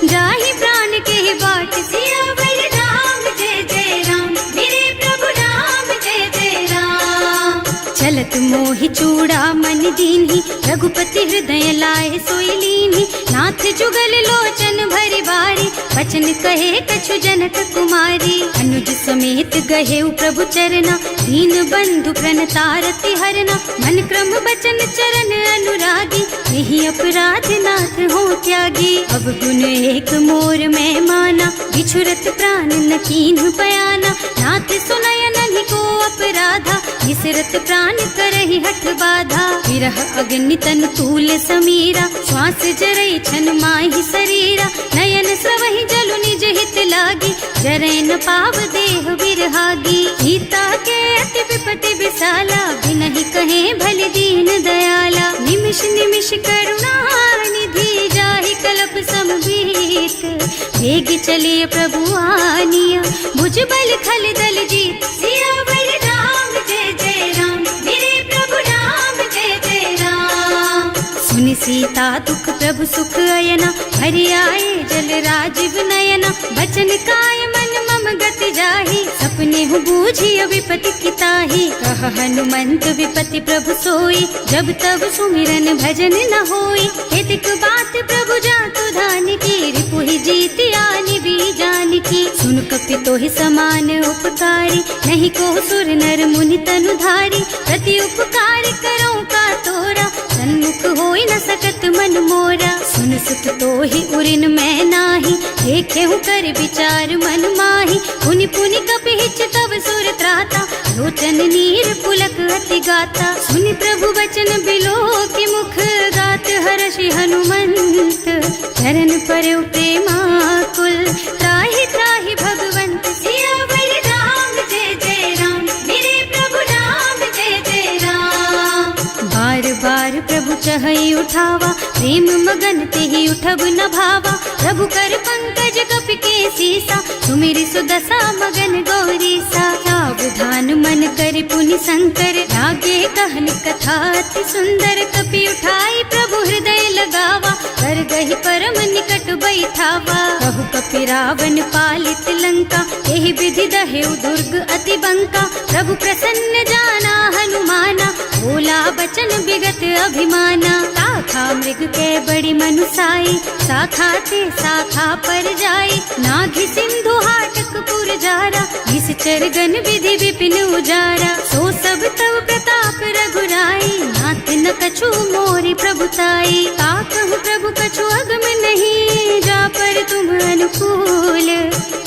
जाहि प्राण के बाट। सियावर राम जय जय राम, मेरे प्रभु राम जय जय राम। चलत मोहि चूड़ा मन दीन्ही, रघुपति हृदय लाए सोई लीन्ही। नाथ जुगल लोचन भरि बारी, बचन कहे कछु जनक कुमारी। अनुज समेत गहेउ प्रभु चरना, दीन बंधु प्रणतारति हरना। मन क्रम बचन चरण अनुरागी, यही अपराध नाथ हो त्यागी। अब गुण एक मोर मैं माना, बिछुरत प्राण न कीन्ह बयाना। नाथ सुनय नन्हि को अपराधा, निसरत प्राण करहि हठ बाधा। विरह अग्नि तन तूल समीरा, श्वास जरई छन माहि शरीरा। नयन स्रवहि जलु निज हित लागी, जरै न पाव देह बिरहागी। सीता के अति विपति विशाला, बिनहि कहे भले दीन दयाला। निमिष निमिष करुणा निधि, जाहि कलप समभीत। वेग चलिए प्रभु आनिया, भुज बल खल दल जीत। सियावर राम जय जय सुनि सीता दुख प्रभु सुख अयना, हरि आए जल राजीव नयना। बचन काय मन मम गति जाहि, सपने हूँ बूझिय विपति किताहि। कह हनुमंत विपति प्रभु सोई, जब तब सुमिरन भजन न होई। हेतिक बात प्रभु जातु धान की, रिपुहि जीति आनि बीजान की। सुन कपि तोहि समान उपकारी, नहीं को सुर नर मुनि तनु धारी। प्रति उपकार करो का तोरा, सन्मुख होई न सकत मन मोरा। सुन सुत तोहि उरिन मैं नाही, देखे हूँ कर विचार मन माही। पुनि पुनि कपि हिच तब सुर त्राता, लोचन नीर पुलक अति गाता। सुनि प्रभु बचन बिलो की मुख, गात हर्षि हनुमंत। चरण परउ प्रेमाकुल, त्राहि त्राहि भगवंत। सियावर राम जय जय राम, मेरे प्रभु राम जय जय राम। बार बार प्रभु चहई उठावा, प्रेम मगन तेहि उठब न भावा। प्रभु कर पंकज कपि के सीसा, सुमिरि सुदशा मगन गौरीसा। सावधान मन कर पुनि शंकर, लागे कहन कथा अति सुंदर। कपि उठाई प्रभु हृदय लगावा, कर गहि परम निकट बैठावा। कहु कपि रावण पालित लंका, एहि विधि दहेउ दुर्ग अति बंका। प्रभु प्रसन्न जाना हनुमाना, बोला बचन विगत अभिमाना। शाखा मृग के बड़ी मनुसाई, शाखा ते शाखा पर जाई। नाघि सिंधु हाटक पुर जारा, निश्चर गण विधि विपिन उजारा। सो सब तव प्रताप रघुराई, नाथ न कछु मोरि प्रभुताई। का कहु प्रभु कछु अगम नहीं, जा पर तुम अनुकूल।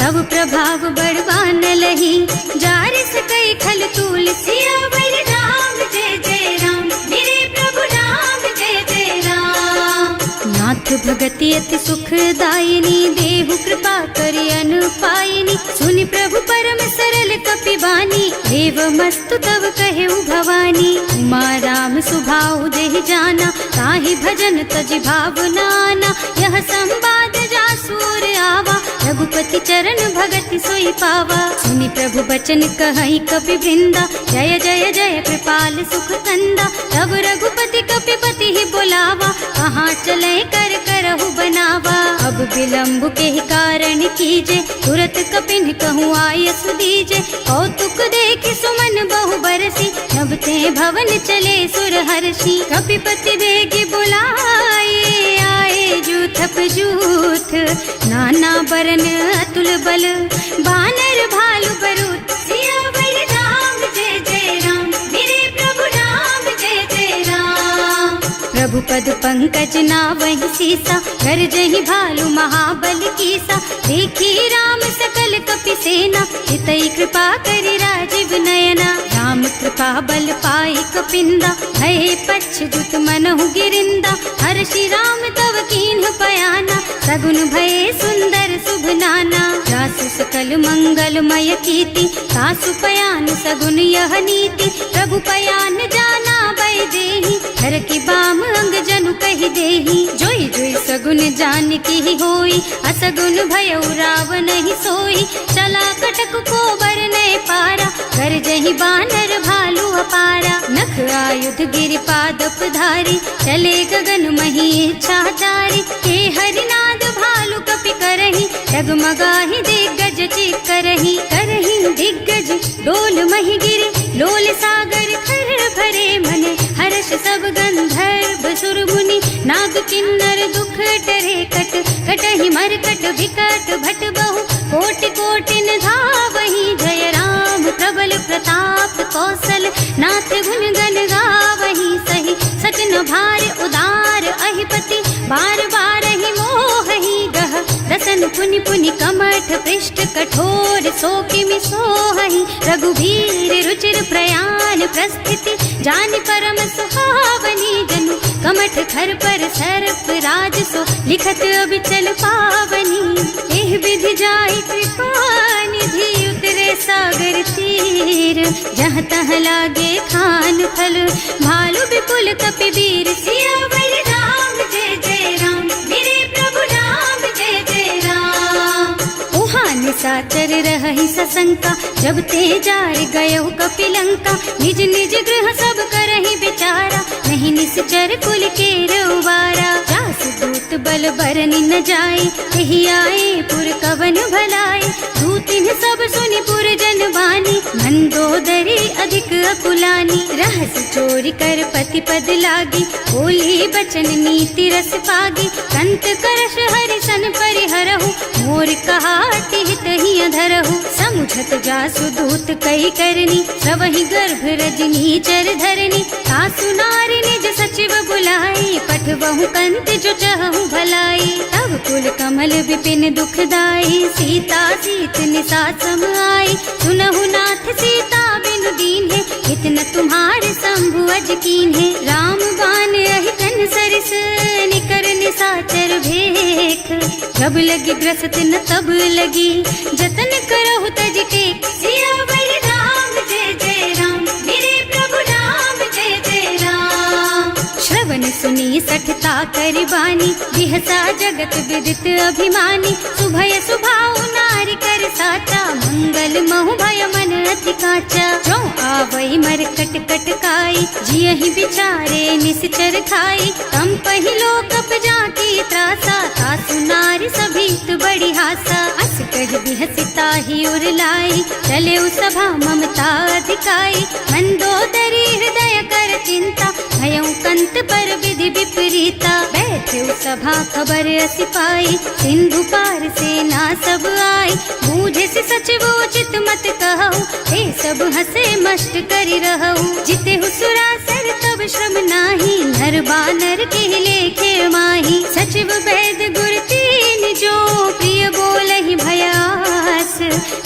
तब प्रभाव बड़वान लही, जार सकई खल तूल। सियावर राम जय जय राम, मेरे प्रभु राम जय जय राम। नाथ भगति अति सुखदायिनी, देहु कृपा करि अनुपायिनी। सुनि प्रभु परम सरल कपि बानी, एवमस्तु तव कहेउ भवानी। उमा राम सुभाउ जेहि जाना, ताहि भजन तजि भावनाना। यह संवाद जासु और आवा, रघुपति चरण भगति सोई पावा। सुनि प्रभु बचन कहई कपि वृंदा, जय जय जय कृपाल सुख कंदा। तब रघुपति कपिपति ही बोलावा, कहाँ चले कर करहु बनावा। अब विलम्ब के कारण कीजे, तुरत कपिन कहूँ आयसु दीजे। कौतुक देखि सुमन बहु बरसी, नभ ते भवन चले सुर हर्षि। कपिपति बेगी बुलाए, आए जूथप जूथ। नाना बरन अतुल बल, बानर भालु बरूथ। सियावर राम जय जय राम, मेरे प्रभु राम जय जय राम। प्रभु पद पंकज नावहि सीसा, कर जहि भालु महाबल कीसा। देखी राम सकल कपि सेना, हितई कृपा करि राजीव नयना। राम कृपा बल पाई कपिंदा, भय पच्छ्युत मनहु गिरिंदा। हर्षि राम तव कीन्ह पयाना, सगुन भये सुंदर शुभ नाना। जासु सकल मंगलमय कीर्ति, तासु पयान सगुन यह नीति। प्रभु पयान जाना भय देहि, हर की बाम अंग जनु कहि देहि। जोई जोई सगुन जान की होई, असगुन भयउ रावण ही सोई। चला कटक को बरने पारा, कर जहि बानर भालु अपारा। नख आयुध गिरि पादप धारी, चले गगन मही इच्छा जारी। हे हरिनाद भालु कपि करहि, डगमगाहि दिग्गज चित करहि। करहि दिग्गज डोल मही गिरि, लोल सागर खर भरे मन। हर्ष सब गंधर्व सुर मुनि, नाग किन्नर दुख डरे कट। कटहि मरकट विकट भट बहु, कोटि कोटिन धावहि। जय राम प्रबल प्रताप कौशल, नाथ गुण गण गावहि। सही सचन भार उदार अहिपति, बार बार ही मोहि गह। रसन पुनि पुनि कमठ पृष्ठ, कठोर सो किमि सोहहि। रघुवीर रुचिर प्रयाण प्रस्थिति, जानि परम सुहावनी। जनु कमठ खर पर सर्प राज सो, लिखत अबिचल पावनी। एह विधि जाहि कृपा निधि, उतरे सागर तीर। जहाँ तहाँ लागे खान फल, भालु विपुल कपि वीर। सियावर राम जय जय राम, मेरे प्रभु राम जय जय राम। उहाँ निशाचर रही सशंका, जब ते जार गयो कपिलंका। निज निज गृह सब करहि विचारा, नहीं निश्चर कुल के उबारा। जासु दूत बल बरनि न जाए, यही आए पुर कवन भलाए। दूतिन सब सुनि पुर जन बानी, मंदोदरी अधिक अकुलानी। रहस चोरी कर पति पद लागी, बोली बचन नीति रस पागी। कंत करश हरि सन परिहरहु, मोर कहाति हित ही अधरहु। समुझत जासु दूत कही करनी, सबहि गर्भ रजनी चर धरनी। सासु नारी निज सचिव बुलाई, पठवहु कंत जो चहु भलाई। तब कुल कमल विपिन दुखदाई, सीता सीत निसा सम आई। सुनहु नाथ सीता बिनु दीन्हे, इतना तुम्हारे शंभु अज कीन्हे। राम बान अहितन सरिस, निकर निसाचर भेख। जब लगी ग्रसत न तब लगी, जतन करहु तज टेक। सियावर राम जय जय राम, मेरे प्रभु राम जय जय राम। श्रवण सुनी सठता करि बानी, बिहसा जगत विदित अभिमानी। सुभय सुभाउ नारी कर साचा, मंगल महु भय मन अति काचा। जो आवई मरकट कटकाई, जियहि बिचारे निश्चर खाई। तम पहिलो कप जाकी त्रासा, सासु नारी सभीत बड़ी हासा। अस कह बिहसिता ही उर लाई, चले सभा ममता अधिकाई। मंदोदरी हृदय कर चिंता, भयउ कंत पर विधि विपरीता। बैठे सभा खबर असी पाई, सिंधु पार सेना सब आई। बूझे से सचिव उचित मत कहु, हे सब हसे मस्त करि रहु। जिते सुरासर तब श्रम नाही, नर बानर के लेखे माही। सचिव वैद गुर तीन जो, प्रिय बोलहि भयास।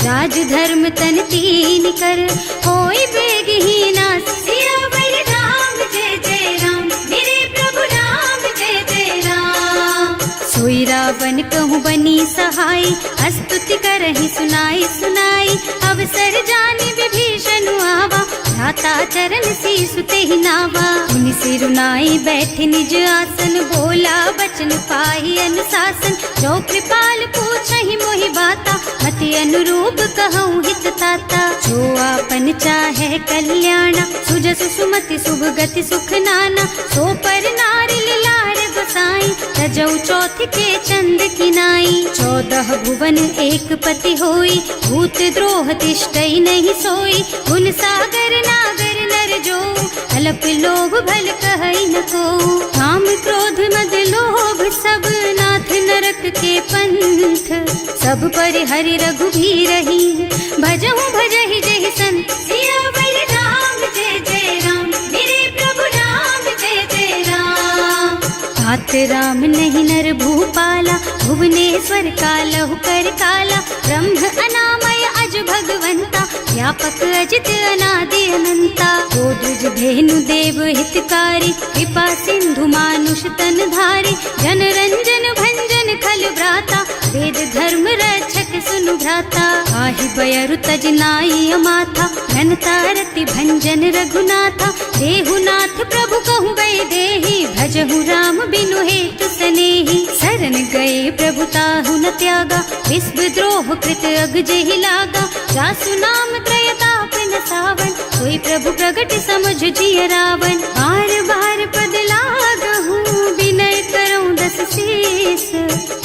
राज धर्म तन तीन कर, होई बेगहि नास। सियावर राम जय जय राम, मेरे प्रभु राम जय जय राम। सोई रावण कहूँ बनी सहाय, स्तुति करहि सुनाई सुनाई। अवसर जानि विभीषण आवा, भ्राता चरण सीसु तेहि नावा। मुनि सिरुनाई बैठ निज आसन, बोला बचन पाहि अनुशासन। जो कृपाल पूछहि मोहि बाता, मति अनुरूप कहूँ हित ताता। जो आपन चाहे कल्याणा, सुजसु सुमति शुभ गति सुख नाना। सो पर नारी लार गोसाई, तजौ चौथ के चंद किनाई। 14 भुवन एक पति होई, भूत द्रोह तिष्ठई नहीं सोई। गुण सागर नागर नर जो, अल्प लोभ भल कहई न को। काम क्रोध मद लोभ सब, नाथ नरक के पंथ। सब पर हरि रघुबीरहि, भजहु भजहि जहि संत। सियावर राम जय जय राम, मेरे प्रभु राम जय जय राम। तात राम नहीं नर भूपाला, भुवनेश्वर कालहु कर काला। ब्रह्म अनामय अज भगवंता, व्यापक अजित अनादि अनंता। गोदुज धेनु देव हितकारी, कृपा सिंधु मानुष तन धारी। जन रंजन भंजन खल भ्राता, वेद धर्म रक्षक सुनु भ्राता। आहि बयरु तज नाई अमाथा, घनता रति भंजन रघुनाथा। देहुनाथ प्रभु कहु गए देहि, भजहु राम बिनु हेतु सनेहि। शरण गए प्रभु ताहु न त्यागा, विश्व द्रोह कृत अग जेहि लागा। जासु नाम त्रय ताप न सावन, कोई प्रभु प्रगट समझ जिय रावण। बार बार पद लागहु, विनय करऊं दस शीस।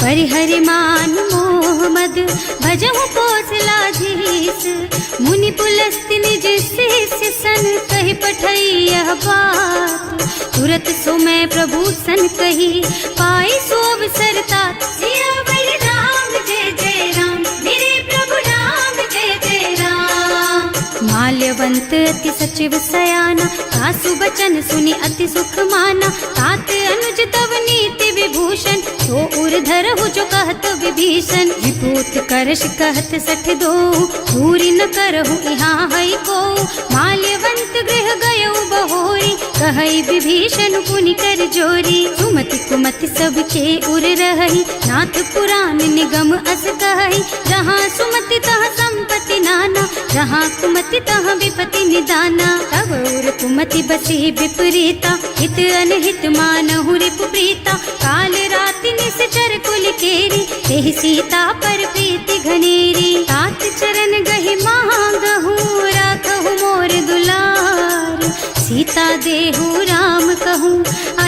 परिहरि मान मोह मद, भजहु कौशलाधीश। मुनि पुलस्त्य निज शिष्य सन, कहि पठई यह बात। तुरत सो मैं प्रभु सन कही, पाई सो अवसर तात। सियावर राम जय जय राम, मेरे प्रभु राम जय जय राम। माल्यवंत अति सचिव सयाना, सासु बचन सुनि अति सुख माना। तात अनुज तव नीति विभूषण, सो उर धरहु जो कहत विभीषण। विपूत करश कहत सठ दो, दूरी न करहु यहाँ हई को। माल्यवंत गृह गयो बहोरी, कहई विभीषण पुनि कर जोरी। सुमति कुमति सबके उर रही, नाथ पुराण निगम अस कहई। जहाँ सुमति तहाँ संपत्ति नाना, जहाँ कुमति तहाँ विपति निदाना। तब उर कुमति बसी विपरीता, हित अनहित मानहु रिपु प्रीता। काल राति निश्चर कुल केरी, तेहि सीता पर प्रीति घनेरी। तात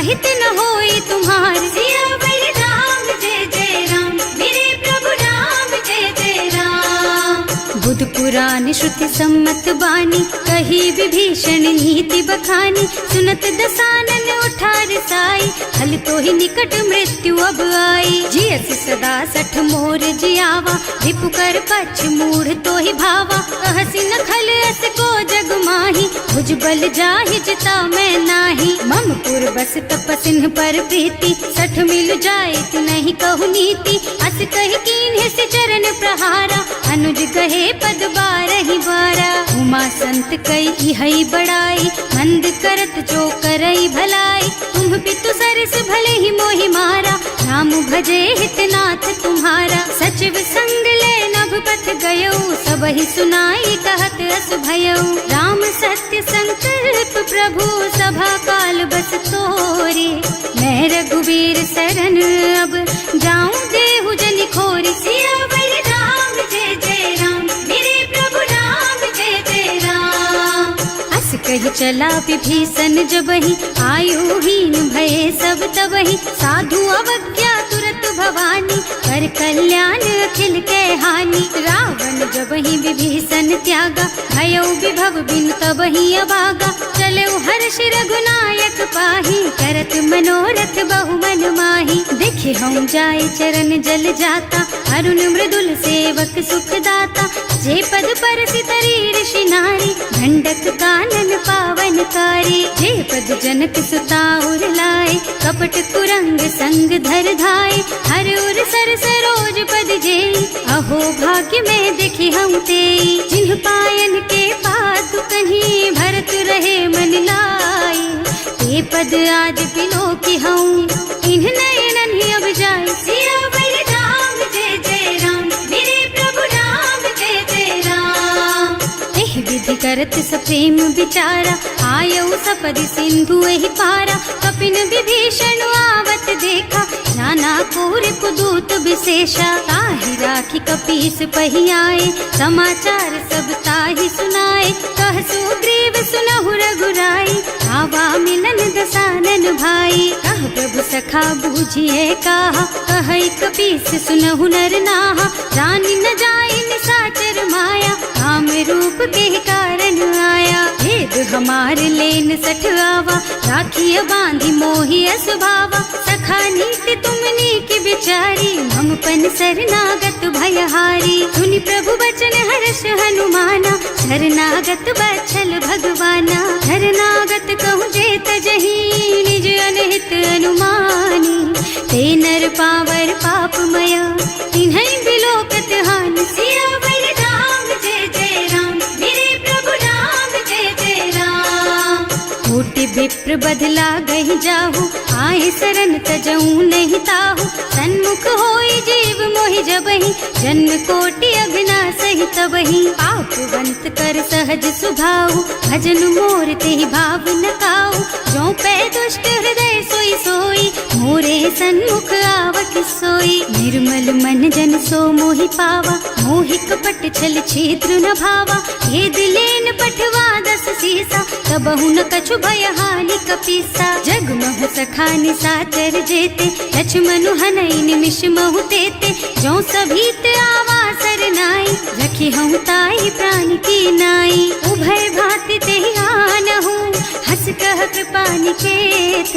सहित न होई तुम्हार। सियावर राम जय जय राम, मेरे प्रभु राम जय जय राम। बुध पुराण श्रुति सम्मत बानी, कही विभीषण नीति बखानी। सुनत दसानन उठार साई, हल तो ही निकट मृत्यु अब आई। जियस सदा सठ मोर जियावा, रिपु कर पछ मूढ़ तो ही भावा। कहसी न खल अस को जग माही, भुज बल जाहि जिता मैं नाही। मम पुर बस तपसिन पर प्रीति, सठ मिल जाए तु नहीं कहु नीति। अस कहि कीन्हे से चरण प्रहारा, अनुज कहे पद बारहि बारा। उमा संत कई इहई बड़ाई, मंद करत जो करई भलाई। तुम पितु सरस भले ही मोहि मारा, नाम भजे हितनाथ तुम्हारा। सचिव संग ले नभ पथ गयो, सबहि सुनाई कहत अस भयो। राम सत्य संकल्प प्रभु, सभा काल बस तोरे। मैं रघुवीर शरण अब, जाऊं देहु जनि खोरी। सियावर राम जय जय राम, मेरे प्रभु राम जय जय राम। अस कहि चला विभीषण जबहि, आयुहीन भये सब तबहि। साधु अवज्ञा तुरत भवानी, कर कल्याण अखिल के हानि। रावण जबहि विभीषण त्यागा, भयो विभव बिनु तबहि अभागा। चलऊ हर्ष रघुनायक पाहि, करत मनोरथ बहु मन माहि। देखे हम जाय चरण जल जाता, अरुण मृदुल सेवक सुख दाता। जे पद परसि तरी ऋषि नारी, ढंडक कानन पावन कारी। जे पद जनक सुता उर लाए, कपट कुरंग संग धर धाय। हर उर सर सरोज पद जेई, अहो भाग्य में देखी हम तेई। जिन्ह पायन के पादु कहीं, भरत रहे मन लाई। ते पद आज बिलो की हूँ, इन्ह नयनन ही अब जाए। सियावर राम जय जय राम, मेरे प्रभु राम जय जय राम। एहि विधि करत सप्रेम विचारा, आयऊ सपदि सिंधु एहि पारा। कपिन विभीषण आवत देखा, नाना कोर कुदूत विशेषा। ताहि राखी कपीस पहि आए, समाचार सब ताहि सुनाए। कह सुग्रीव सुनहु रघुराई, आवा मिलन दसानन भाई। कह प्रभु सखा बूझिए काहा, कहै कपीस सुनहु नर नाहा। जानि न जाय निसाचर माया, काम रूप के कारण आया। भेद हमार लेन सठ आवा, राखिय बांधि मोहि असभावा। सखा नीति तुमनी की बिचारी, हम पन शरणागत भयहारी। सुनि प्रभु बचन हर्ष हनुमाना, शरणागत बछल भगवाना। शरणागत कहूँ जे तजहि, निज अनहित अनुमानी। ते नर पावर पापमय, तिन्है बिलोकत हानि। सियावर राम जय जय राम, मेरे प्रभु राम जय जय राम। कोटि विप्र बदला गहि जाहु, आए शरण तजऊ नहीं ताहु। सन्मुख होई जीव मोहि जबहि, जन्म कोटि अघ्ना सहि तबहि। पापवंत कर सहज सुभाऊ, भजन मोर तेहि भाव न काऊ। जो पै दुष्ट हृदय सोई सोई, मोरे सन्मुख आवत सोई। निर्मल मन जन सो मोहि पावा, मोहि कपट छल छिद्र न भावा। ये दिलेन पठवा दस सीसा, तबहु न कछु भय हानि कपीसा। जग महु सखा निसाचर जेते, लक्ष्मण हनई निमिष महु तेते। जो सभीत आवा सरनाई, रखी हूँ ताई प्राण की नाई। उभय भांति तेहि आनहु, हस कह कृपा निकेत।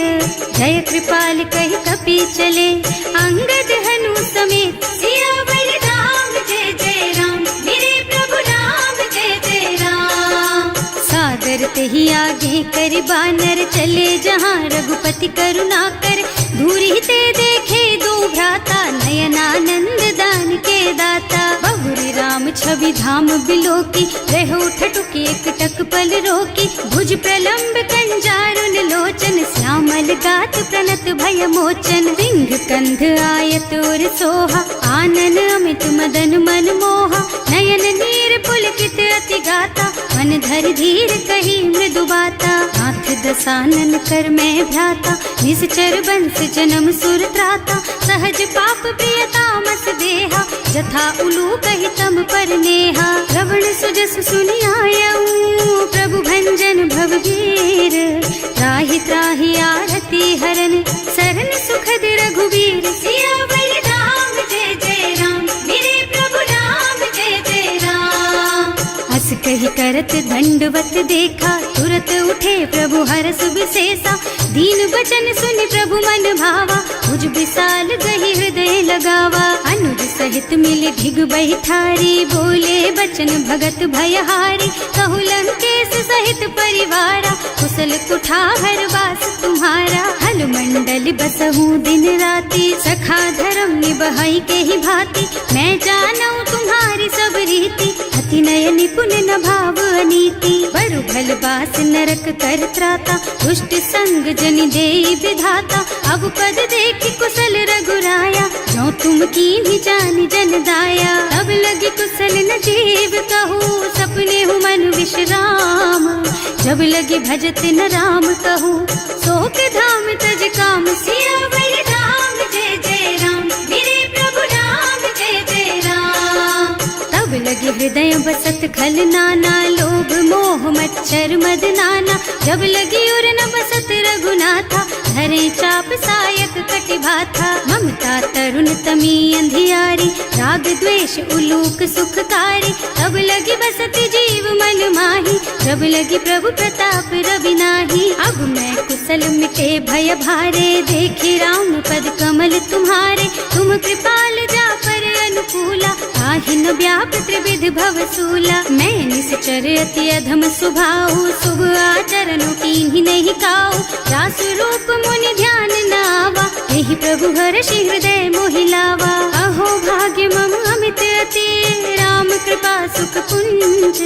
जय कृपाल कहि कपि चले, अंगद हनु समेत। सियावर राम जय जय राम, मेरे प्रभु राम जय जय राम। सादर तेहि आगे कर बानर, चले जहाँ रघुपति करुणा कर। दूरी ते देखे दो भ्राता, नयनानंद दान के दाता। बहुरी राम छवि धाम बिलोकी, रहो ठटुकी एकटक पल रोकी। भुज प्रलंब कंजारुन लोचन, श्यामल गात प्रणत भय मोचन। सिंह कंध आयत और सोहा, आनन अमित मदन मन मोहा। नयन नीर पुलकित अति गाता, मन धर धीर कही मृदु बाता। नाथ दसानन कर मैं भ्राता, निश्चर बंस जन्म सुर त्राता। सहज पाप प्रिय तामस देहा, जथा उलू कहि तम पर नेहा। श्रवण सुजस सुनि आयऊ, प्रभु भंजन भवभीर। त्राहि त्राहि आरती हरन, दंडवत देखा, तुरत उठे प्रभु हरस विशेषा। दीन बचन सुनि प्रभु मन भावा, मुझ विशाल गही हृदय लगावा। अनुज सहित मिले ढिग बैठारी, बोले बचन भगत भयहारी। कहु लंकेश सहित परिवारा, कुशल कुठार वास तुम्हारा। हल मंडल बसहु दिन राति, सखा धर्म निबहाई के ही भांति। मैं जानऊ तुम्हारी सब रीति, अति नय निपुण न भाव अनीति। बरु भल बास नरक कर त्राता, दुष्ट संग जन देई विधाता। अब पद देखि कुशल रघुराया, जो तुम कीन्ही जानि जन दाया। तब लगी कुशल न जीव कहूँ, सपने हूँ मन विश्राम। जब लगी भजत न राम कहूँ, शोक धाम तज काम। सियावर राम जय जय राम, मेरे प्रभु राम जय जय राम। तब लगी हृदय बसत खल नाना, लोभ मोह मच्छर मद नाना। जब लगी उर न बसत रघुनाथा, धरे चाप सायक कटिभाथा। ममता तरुण तमी अंधियारी, राग द्वेष उलूक सुखकारी। तब लगी बसत जीव मन माही, जब लगी प्रभु प्रताप रवि नाही। अब मैं कुशल मिटे भय भारे, देखे राम पद कमल तुम्हारे। तुम कृपाल जा पर अनुकूला, ताहि न व्याप त्रिविध भव सूला। मैं निश्चर अति अधम स्वभाव, शुभ आचरण कीन्ही नहीं काऊ। रास रूप मुनि ध्यान न आवा, यही प्रभु हर्षि हृदय मोहिलावा। अहो भाग्य मम अमित अति, राम कृपा सुख पुंज।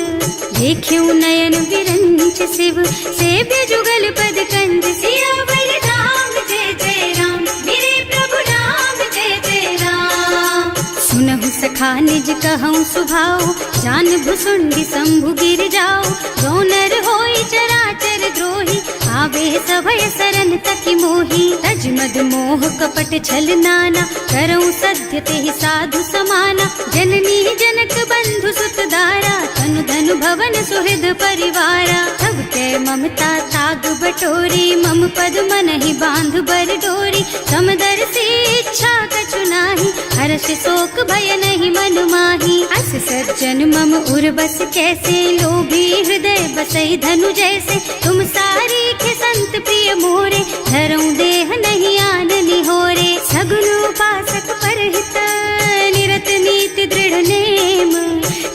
देख्यऊ नयन विरंच शिव, सेव्य जुगल पद कंज। सियावर राम जय जय राम, मेरे प्रभु राम जय जय राम। सुनहु सखा निज कहऊँ सुभाऊ, जान भुसुंडी शंभु गिर जाओ। जो नर होई चराचर द्रोही, आवे सभय सरन तकी मोही। तज मद मोह कपट छल नाना, करऊँ सत्य तेहि साधु समाना। जननी जनक बंधु सुत दारा, तनु धनु भवन सुहृद परिवारा। तब कै ममता ताग बटोरी, मम पद मनहि बांध बर डोरी। समदर्शी इच्छा कछु नाही, हर्ष शोक भय नहीं मन माही। अस सज्जन मम उर बस कैसे, लोभी हृदय बसई धनु जैसे। तुम सारी खे संत प्रिय मोरे, धरऊँ देह नहीं आन निहोरे। सगुन उपासक परहित, निरत नीति दृढ़ नेम।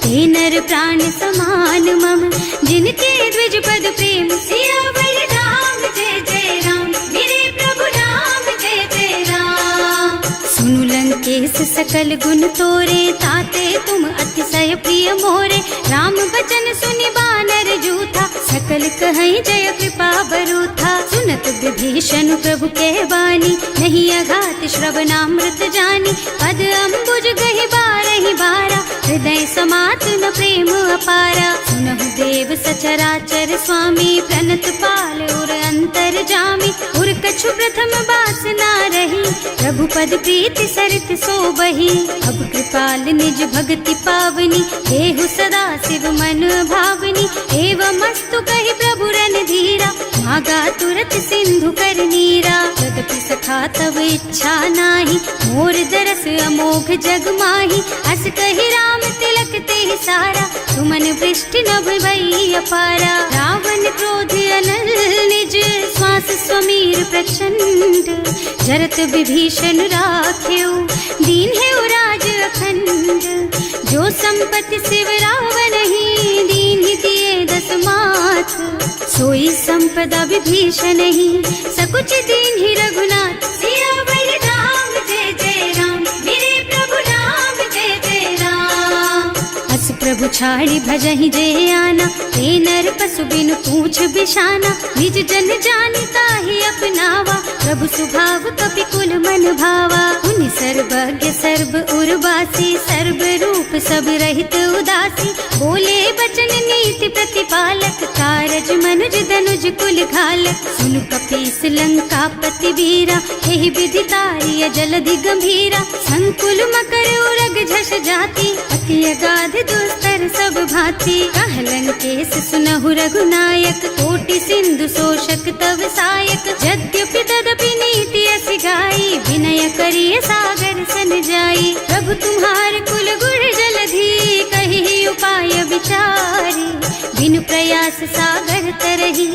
ते नर प्राण समान मम, जिनके द्विज पद प्रेम। सियावर राम जय जय राम, मेरे प्रभु राम जय जय राम। सुनु लंकेश सकल गुण तोरे, ताते तुम अतिशय प्रिय मोरे। राम बचन सुनि बानर जूथा, सकल कहई जय कृपा बरूथा। सुनत विभीषण प्रभु के बानी, नहीं अघात श्रवणामृत जानी। पद अम्बुज गहि बारहि बारा, हृदय समात न प्रेम अपारा। सुनहु देव सचराचर स्वामी, प्रणत पाल उर अंतर जामी। उर कछु प्रथम बास ना रही, प्रभु पद प्रीति सरित सोबही। अब कृपाल निज भक्ति पावनी, देहु सदा शिव मन भावनी। एवं मस्तु कहि प्रभु रन धीरा, मागा तुरत सिंधु कर नीरा। यद्यपि सखा तब इच्छा नाही, मोर दरस अमोघ जग माही। अस कहि राम तिलक तेहि सारा, सुमन वृष्टि नभ भई अपारा। रावण क्रोध अनल निज, श्वास स्वमीर प्रचंड। जरत विभीषण राख्यो, दीन है राज अखंड। जो संपत्ति शिव रावण ही, दीन ही दिए दस माथ। सोई संपदा विभीषण ही, सकुच दीन ही रघुनाथ। सियावर राम जय जय राम, मेरे प्रभु राम जय जय राम। अस प्रभु छाड़ी भजहि जय आना, ते नर पशु बिनु पूछ बिशाना। निज जन जानि ताहि अपनावा, प्रभु सुभाव कपि कुल मन भावा। उनि सर्वज्ञ सर्व उर्वासी, सर्व रूप सब रहित उदासी। बोले बचन नीति प्रतिपालक, कारज मनुज धनुज कुल घालक। सुनु कपीस लंकापति वीरा, एहि विधि तारिय जलधि गंभीरा। संकुल मकर उरग झष जाति, अति अगाध दुस्तर सब भांति। कह लंकेश सुनहु रघुनायक, कोटि सिंधु शोषक तव सायक। यद्यपि तदपि नीति अस गाई, विनय करिय सागर सन जाई। प्रभु तुम्हार कुल गुण जलधि, कहि उपाय विचारी। बिनु प्रयास प्रयास सागर तरही,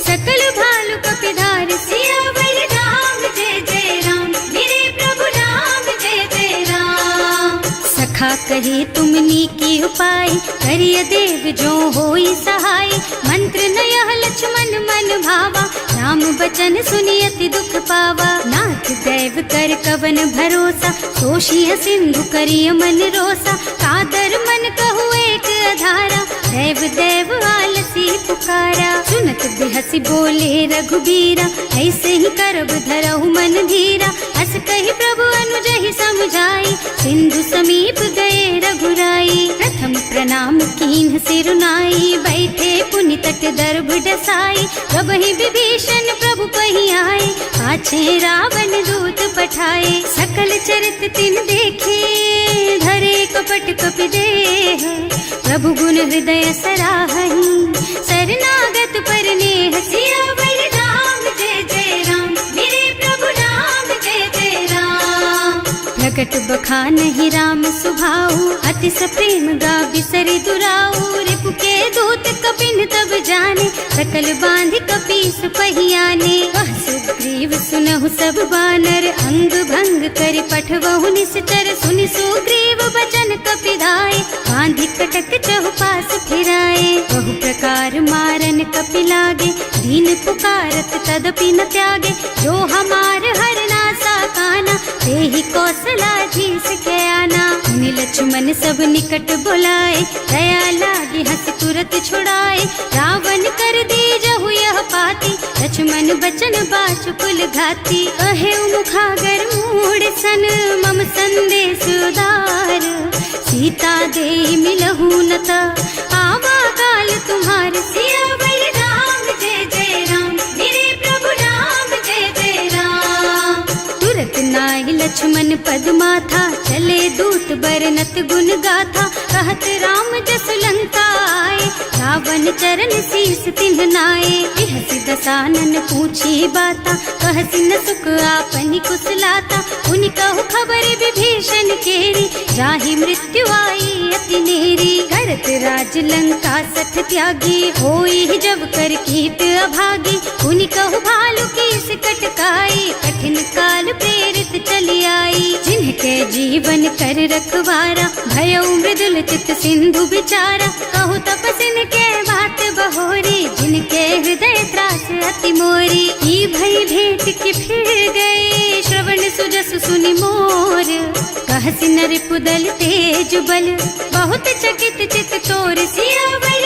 सकल भालु कपिधार सियावर राम जय जय राम, मेरे प्रभु राम जय जय राम। सखा कहे तुमनी की उपाय, करिय देव जो होई सहाय। मंत्र नयह लक्ष्मण मन भावा, राम बचन सुनि अति दुख पावा। नाथ दैव कर कवन भरोसा, सोषिय सिंधु करिय मन रोसा। कादर मन कहु एक अधारा, दैव दैव आलसी पुकारा। सुनत बिहसी बोले रघुबीरा, ऐसे ही करब धरहु मन धीरा। हस कहि प्रभु अनुजहि समझाई, सिंधु समीप गए रघुराई। प्रथम प्रणाम कीन्ह सिरुनाई, बैठे पुनि तट दर्भ डसाई। प्रभहि विभीषण प्रभु पहि आए, पाछे रावण दूत पठाए। सकल चरित तिन देखे, धरे कपट कपि देह। प्रभु गुण हृदय सराहहि, शरणागत पर नेह। सियावर राम जय जय राम, मेरे प्रभु राम जय जय राम। प्रकट बखानहि राम सुभाऊ, अति सप्रेम गा बिसरि दुराऊ। रिपु के दूत कपिन तब जाने, सकल बांधि कपीस पहियाने। वह सुग्रीव सुनहु सब बानर, अंग भंग करि पठवहु निश्चर। सुनि सुग्रीव बचन कपिधाय, बांधि कटक चहुपास फिराए। बहु प्रकार मारन कपि लागे, दीन पुकारत तदपि न त्यागे। जो हमार हरनासा काना, तेहि कौशलाधीश के आना। मुनि लक्ष्मण सब निकट बुलाए, दया लागी हंस तुरत छुड़ाए। रावण कर दीजहु यह पाती, लक्ष्मण बचन बाचुकुल घाती। कहे मुखागर मूढ़ सन, मम संदेश उदार। सीता दे मिलहु न ता, आवा काल तुम्हार। सियावर राम जय जय राम, मेरे प्रभु राम जय जय राम। तुरत नाहि लक्ष्मण पद माथा, चले दूत बरनत गुण गाथा। कहत राम जस लंका आए, रावण चरण शीस तिन्ह नाए। बिहसि दसानन पूछी बाता, कहसि न सुख आपनि कुशलाता। पुनि कहु खबर विभीषण केरी, जाहि मृत्यु आई अति नेरी। करत राज लंका सठ त्यागी, होई जब कर कीट अभागी। पुनि कहु भालु कीस कटकाई, कठिन काल प्रेरित चली आई। जिनके जीवन कर रखवारा, भयउ मृदुल चित सिंधु बिचारा। कहु तपसिन के बात बहोरी, जिनके हृदय त्रास अति मोरी। की भई भेंट कि फिर गए, श्रवण सुजस सुनि मोर। कहसि न रिपुदल तेज बल, बहुत चकित चित तोर। सियावर